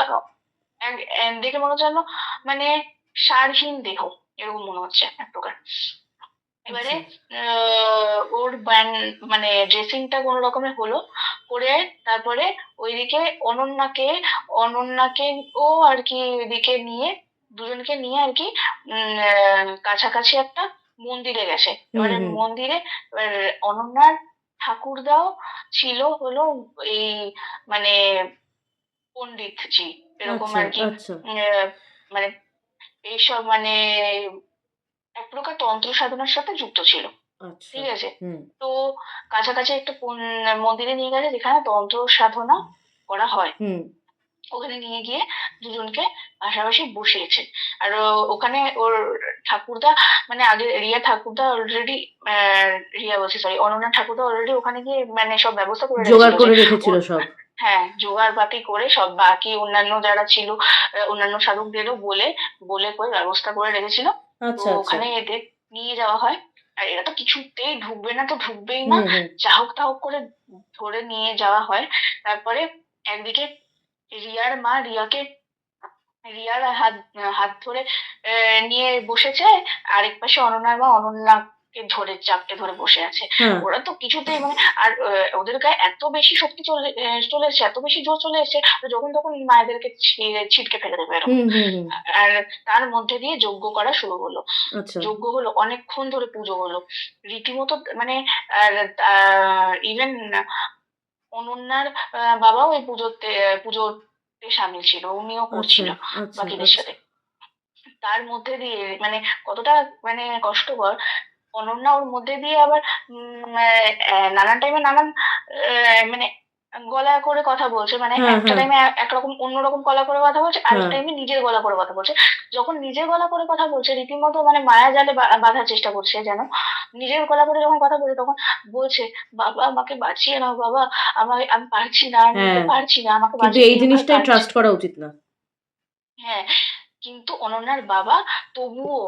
দেখে মনে হচ্ছে যেন মানে সারহীন দেহ, এরকম মনে হচ্ছে এক প্রকার। এবারে আচ্ছা ওর মানে ড্রেসিংটা কোনো রকমে হলো, করে তারপরে ওইদিকে অনন্যাকে ও আর কি ওইদিকে নিয়ে, দুজনকে নিয়ে আর কি কাছাকাছি একটা মন্দিরে গেছে। হুম এবারে হুম মন্দিরে এবার অনন্যার ঠাকুরদাও ছিল হলো এই মানে পণ্ডিতজি, এরকম আচ্ছা আর কি। আচ্ছা মানে এইসব মানে এক প্রকার তন্ত্র সাধনার সাথে যুক্ত ছিল। আচ্ছা ঠিক আছে? হুম তো কাছাকাছি একটা মন্দিরে নিয়ে গেছে যেখানে তন্ত্র সাধনা করা হয়। হুম ওখানে নিয়ে গিয়ে দুজনকে পাশাপাশি বসিয়েছে। আর ওখানে ওর ঠাকুরদা, মানে আগে রিয়া ঠাকুরদা অলরেডি, রিয়া বলছি সরি, অনন্যা ঠাকুরদা অলরেডি ওখানে গিয়ে মানে সব ব্যবস্থা করে রেখেছিল জোগাড় যে করে রেখেছিল ওর, সব। হ্যাঁ, জোগাড় পাতি করে সব বাকি অন্যান্য যারা ছিল, অন্যান্য সাধকদেরও বলে বলে করে ব্যবস্থা করে রেখেছিল। তো আচ্ছা আচ্ছা ওখানে এদের নিয়ে যাওয়া হয়। আর এরা তো কিছুতেই ঢুকবে না, তো ঢুকবেই না, হুম হুম যা হোক তা হোক করে ধরে নিয়ে যাওয়া হয়। তারপরে একদিকে রিয়ার হাত হাত ধরে নিয়ে বসেছে, আরেক পাশে অনন্যার মা অনন্যাকে ধরে চাপটে ধরে বসে আছে। হ্যাঁ ওরা তো কিছুতেই মানে, আর ওদের গায়ে এত বেশি শক্তি চলে এসেছে, এত বেশি জোর চলে এসেছে, ওরা যখন তখন মায়েদেরকে ছিটকে ফেলে দেবে এরকম। হুম হুম হুম আর তার মধ্যে দিয়ে যজ্ঞ করা শুরু হলো। আচ্ছা যজ্ঞ হলো, অনেকক্ষণ ধরে পুজো হলো রীতিমতো, মানে ইভেন অনন্যার বাবাও এই পুজোতে সামিল ছিল, উনিও আচ্ছা করছিল আচ্ছা বাকিদের আচ্ছা সাথে। তার মধ্যে দিয়ে মানে কতটা মানে কষ্টকর, অনন্যা ওর মধ্যে দিয়ে আবার নানান টাইমে নানান মানে গলা করে কথা বলছে, মানে হ্যাঁ একটা হ্যাঁ টাইমে একরকম অন্যরকম গলা করে কথা বলছে, আরেক হ্যাঁ টাইমে নিজের গলা করে কথা বলছে। যখন নিজের গলা করে কথা বলছে রীতিমতো মানে মায়া জালে বাঁধার চেষ্টা করছে যেন, নিজের গলা করে যখন কথা বলছে তখন বলছে, বাবা আমাকে বাঁচিয়ে নাও বাবা, আমি পারছি না, আর নিতে হ্যাঁ পারছি না, আমাকে কিন্তু বাঁচিয়ে এই দিও, আমি জিনিসটাই পারছি ট্রাস্ট না। করা উচিত না। হ্যাঁ, কিন্তু অনন্যার বাবা তবুও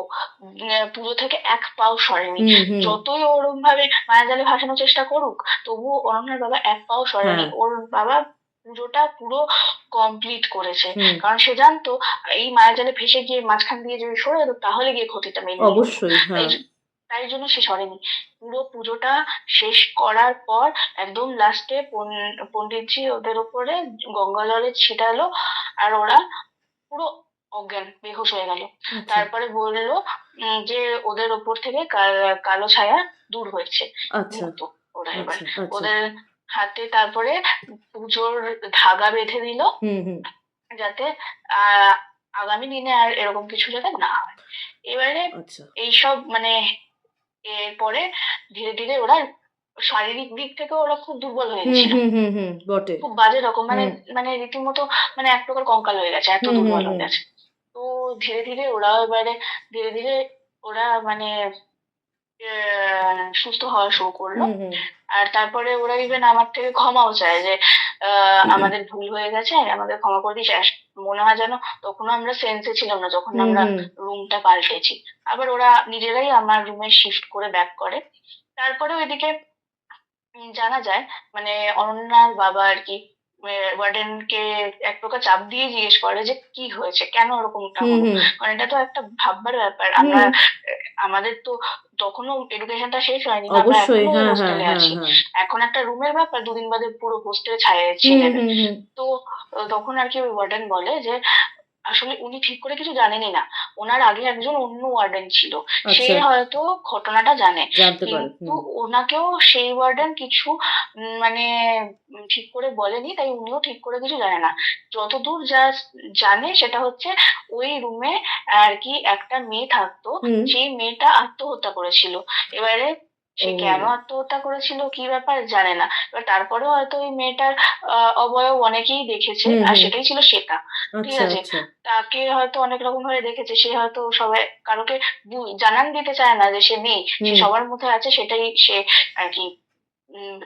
পুজো থেকে এক পাও সরেনি। হুম হুম যতই ওরম ভাবে মায়াজালে ভাসানোর চেষ্টা করুক, তবুও অনন্যার বাবা এক পাও সরেনি। হ্যাঁ ওর বাবা পুজোটা পুরো কমপ্লিট করেছে, হুম কারণ সে জানতো এই মায়াজালে ভেসে গিয়ে মাঝখান দিয়ে যদি সরে যেত তাহলে গিয়ে ক্ষতিটা মেনলি হতো। অবশ্যই তাই হ্যাঁ তাই জন্য সে সরেনি। পুরো পুজোটা শেষ করার পর একদম লাস্টে পণ্ডিতজি ওদের উপরে গঙ্গা জলে ছিটালো, আর ওরা পুরো অজ্ঞান বেহুঁশ হয়ে গেল। আচ্ছা তারপরে বললো যে ওদের ওপর থেকে কালো ছায়া দূর হয়েছে, আচ্ছা মুক্ত ওরা এবার। আচ্ছা আচ্ছা ওদের হাতে তারপরে পুজোর ধাগা বেঁধে দিল, হুম হুম যাতে আহ আগামী দিনে আর এরকম কিছু যাতে না হয়। এবারে আচ্ছা এইসব মানে এরপরে ধীরে ধীরে ওরা শারীরিক দিক থেকে ওরা খুব দুর্বল হয়ে হুম গেছিল, হুম হুম হুম বটে খুব বাজে রকম, মানে হুম মানে রীতিমতো মানে এক প্রকার কঙ্কাল হয়ে গেছে, এত হুম হুম দুর্বল হুম হয়ে গেছে। তো ধীরে ধীরে ওরাও এবারে ধীরে ধীরে ওরা মানে সুস্থ হওয়া শুরু করলো। হুম হুম আর তারপরে ওরা ইভেন আমার থেকে ক্ষমাও চায় যে আমাদের ভুল হয়ে গেছে, আমাদের ক্ষমা করে দিস। আর মনে হয় যেন তখনও আমরা সেন্সে ছিলাম না যখন হুম আমরা হুম রুমটা পাল্টেছি। আবার ওরা নিজেরাই আমার রুমে শিফট করে ব্যাক করে। তারপরে ওইদিকে জানা যায় মানে অনন্যার বাবা আর কি ওয়ার্ডেনকে এক প্রকার চাপ দিয়ে জিজ্ঞেস করে যে কি হয়েছে, কেন ওরকমটা হুম হলো। হুম কারণ এটা তো একটা ভাববার ব্যাপার, আমরা হুম আমাদের তো তখনও এডুকেশনটা শেষ হয়নি না, আমরা অবশ্যই এখনো ওই হ্যাঁ হ্যাঁ হোস্টেলে হ্যাঁ আছি। হ্যাঁ এখন একটা রুমের ব্যাপার, দুদিন বাদে পুরো হোস্টেল ছায়ে হুম ছিয়ে যাবে। হুম হুম তো তখন আর কি ওই ওয়ার্ডেন বলে যে আসলে উনি ঠিক করে কিছু জানেনই না, ওনার আগে একজন অন্য ওয়ার্ডেন ছিল, সে আচ্ছা হয়তো ঘটনাটা জানে। জানতে পারে কিন্তু হুম ওনাকেও সেই ওয়ার্ডেন কিছু মানে ঠিক করে বলেনি, তাই উনিও ঠিক করে কিছু জানে না। যতদূর যা জানে সেটা হচ্ছে ওই রুমে আর কি একটা মেয়ে থাকতো, হুম সেই মেয়েটা আত্মহত্যা করেছিল। এবারে সে কেন ও আত্মহত্যা করেছিল কি ব্যাপার জানে না। এবার তারপরেও হয়তো ওই মেয়েটার অবয়ব অনেকেই দেখেছে, হুম আর হুম সেটাই ছিল শ্বেতা। ঠিক আচ্ছা আছে? আচ্ছা তাকে হয়তো অনেক রকম ভাবে দেখেছে, সে হয়তো সবাই কারোকে জানান দিতে চায় না যে সে নেই, সে হুম সবার মধ্যে আছে, সেটাই সে আর কি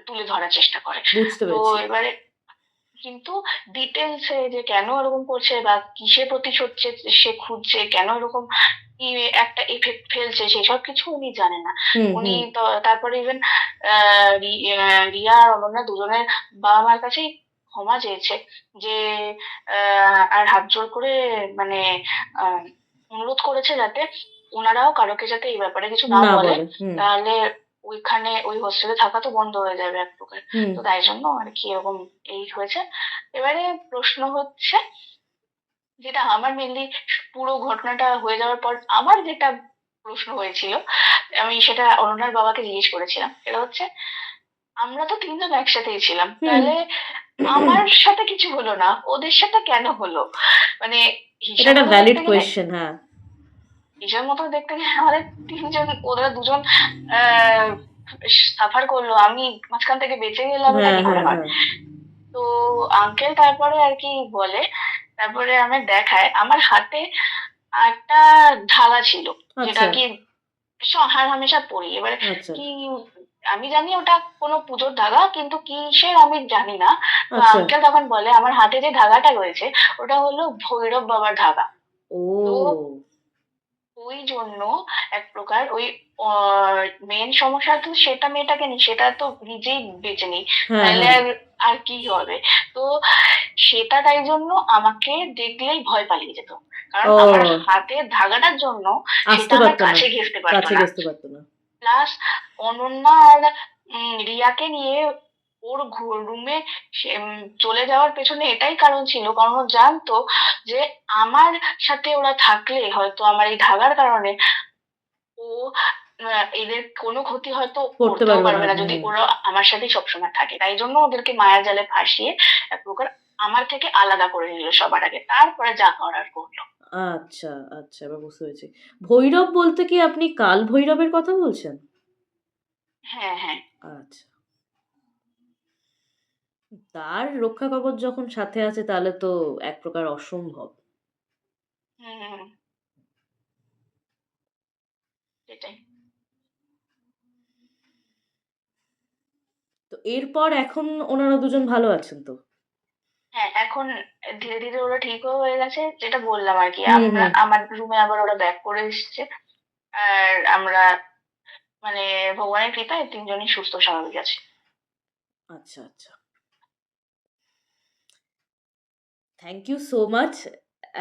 তুলে ধরার চেষ্টা করে। বুঝতে তো পেরেছি এবারে কিন্তু ডিটেলসে যে কেন এরকম করছে বা কিসে প্রতিশোধ সে খুঁজছে, কেন এরকম কি একটা এফেক্ট ফেলছে সেসব কিছু উনি জানে না। হুম উনি হুম তো তারপরে ইভেন রিয়া আর অনন্যা দুজনের বাবা মার কাছেই ক্ষমা চেয়েছে যে আর হাত জোর করে মানে আহ, অনুরোধ করেছে যাতে ওনারাও কারোকে যাতে এই ব্যাপারে কিছু না না বলে, বলে হুম তাহলে ওইখানে ওই হোস্টেলে থাকা তো বন্ধ হয়ে যাবে এক প্রকার। হুম তো তাই জন্য আর কি এরকম এই হয়েছে। এবারে প্রশ্ন হচ্ছে, যেটা আমার মেনলি পুরো ঘটনাটা হয়ে যাওয়ার পর আমার যেটা প্রশ্ন হয়েছিল, আমি সেটা অনন্যার বাবাকে জিজ্ঞেস করেছিলাম, সেটা হচ্ছে আমরা তো তিনজন একসাথেই ছিলাম, হুম তাহলে আমার সাথে কিছু হলো না, ওদের সাথে কেন হলো? মানে এটা হিসাব একটা মতো ভ্যালিড দেখতে গেলে কোয়েশ্চেন, হ্যাঁ। হিসাব মতো দেখতে গেলে আমাদের তিনজন, ওরা দুজন আহ সাফার করলো, আমি মাঝখান থেকে বেঁচে গেলাম, এটা হ্যাঁ কি করে হ্যাঁ হয়? হ্যাঁ তো আঙ্কেল তারপরে আর কি বলে, তারপরে আমার দেখায় আমার হাতে একটা ধাগা ছিল, যেটা আচ্ছা কি হার হামেশা পরি। এবারে আচ্ছা কি, আমি জানি ওটা কোনো পুজোর ধাগা, কিন্তু কিসের আমি জানি না। তো আচ্ছা আঙ্কেল তখন বলে আমার হাতে যে ধাগাটা রয়েছে ওটা হলো ভৈরব বাবার ধাগা। তো ও ওই জন্য এক প্রকার ওই মেন সমস্যা তো সেটা মেয়েটাকে নেই, সেটা তো নিজেই বেঁচে নেই, হ্যাঁ তাহলে হ্যাঁ আর আর কি হবে? তো সেটা তাই জন্য আমাকে দেখলেই ভয় পালিয়ে যেত, কারণ আমার ও হাতের ধাগাটার জন্য সেটা আসতে আমার পারতো না, কাছে ঘেঁষতে পারতো কাছে না। ঘেঁচতে পারতো না। অনন্যা আর রিয়াকে নিয়ে ওর রুমে চলে যাওয়ার পেছনে এটাই কারণ ছিল, কারণ ও জানতো যে আমার সাথে ওরা থাকলে হয়তো আমার এই ধাগার কারণে ও এদের কোনো ক্ষতি হয়তো করতে করতেও পারবে না, পারবে না যদি হুম। ওরা আমার সাথেই সবসময় থাকে। তাই জন্য ওদেরকে মায়া জালে ফাঁসিয়ে এক প্রকার আমার থেকে আলাদা করে নিল সবার আগে, তারপরে যা করার করলো। আচ্ছা আচ্ছা, এবার বুঝতে পেরেছি। ভৈরব বলতে কি আপনি কাল ভৈরবের কথা বলছেন? হ্যাঁ, হ্যাঁ। আচ্ছা, তার রক্ষা কবচ যখন সাথে আছে তাহলে তো এক প্রকার অসম্ভব। হুম, হুম, সেটাই। তো এরপর এখন ওনারা দুজন ভালো আছেন তো? হ্যাঁ, এখন ধীরে ধীরে ওরা ঠিকও হয়ে গেছে, যেটা বললাম আর কি, হুম আমরা হুম আমার রুমে আবার ওরা ব্যাক করে এসেছে। আর আমরা মানে ভগবানের কৃপায় তিনজনই সুস্থ স্বাভাবিক আছে। আচ্ছা আচ্ছা, থ্যাংক ইউ সো মাচ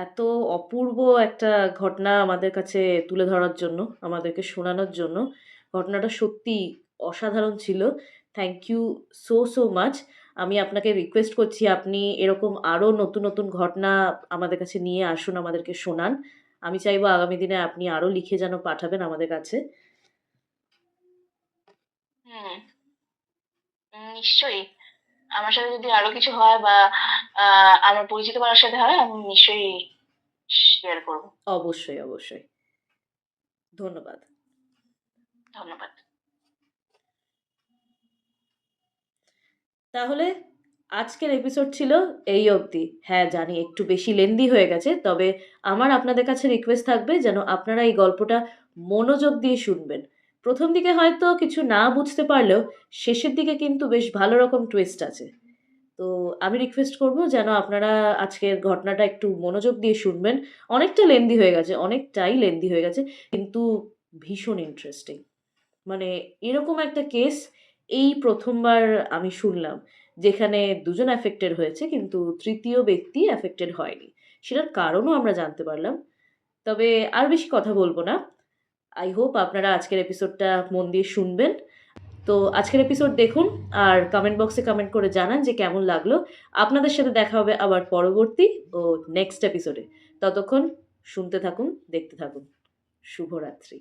এত অপূর্ব একটা ঘটনা আমাদের কাছে তুলে ধরার জন্য, আমাদেরকে শোনানোর জন্য। ঘটনাটা সত্যি অসাধারণ ছিল। Thank you so so much. আমি আপনাকে রিকোয়েস্ট করছি আপনি এরকম আরও নতুন নতুন ঘটনা আমাদের কাছে নিয়ে আসুন, আমাদেরকে শোনান। আমি চাইবো আগামী দিনে আপনি আরও লিখে যেন পাঠাবেন আমাদের কাছে। হুম, নিশ্চয়ই। আমার সাথে যদি আরো কিছু হয় বা আমার পরিচিত কারোর সাথে হয়, আমি নিশ্চয়ই শেয়ার করবো। অবশ্যই অবশ্যই। ধন্যবাদ। ধন্যবাদ। তাহলে আজকের এপিসোড ছিল এই অবধি। হ্যাঁ জানি একটু বেশি লেন্দি হয়ে গেছে, তবে আমার আপনাদের কাছে রিকোয়েস্ট থাকবে যেন আপনারা এই গল্পটা মনোযোগ দিয়ে শুনবেন। প্রথম দিকে হয়তো কিছু না বুঝতে পারলেও শেষের দিকে কিন্তু বেশ ভালো রকম টুইস্ট আছে। তো আমি রিকোয়েস্ট করব যেন আপনারা আজকের ঘটনাটা একটু মনোযোগ দিয়ে শুনবেন। অনেকটা লেন্দি হয়ে গেছে, অনেকটাই লেন্দি হয়ে গেছে, কিন্তু ভীষণ ইন্টারেস্টিং। মানে এরকম একটা কেস এই প্রথমবার আমি শুনলাম যেখানে দুজন অ্যাফেক্টেড হয়েছে কিন্তু তৃতীয় ব্যক্তি অ্যাফেক্টেড হয়নি। সেটার কারণও আমরা জানতে পারলাম। তবে আর বেশি কথা বলবো না। আই হোপ আপনারা আজকের এপিসোডটা মন দিয়ে শুনবেন। তো আজকের এপিসোড দেখুন আর কমেন্ট বক্সে কমেন্ট করে জানান যে কেমন লাগলো। আপনাদের সাথে দেখা হবে আবার পরবর্তী ও নেক্সট এপিসোডে। ততক্ষণ শুনতে থাকুন, দেখতে থাকুন। শুভরাত্রি।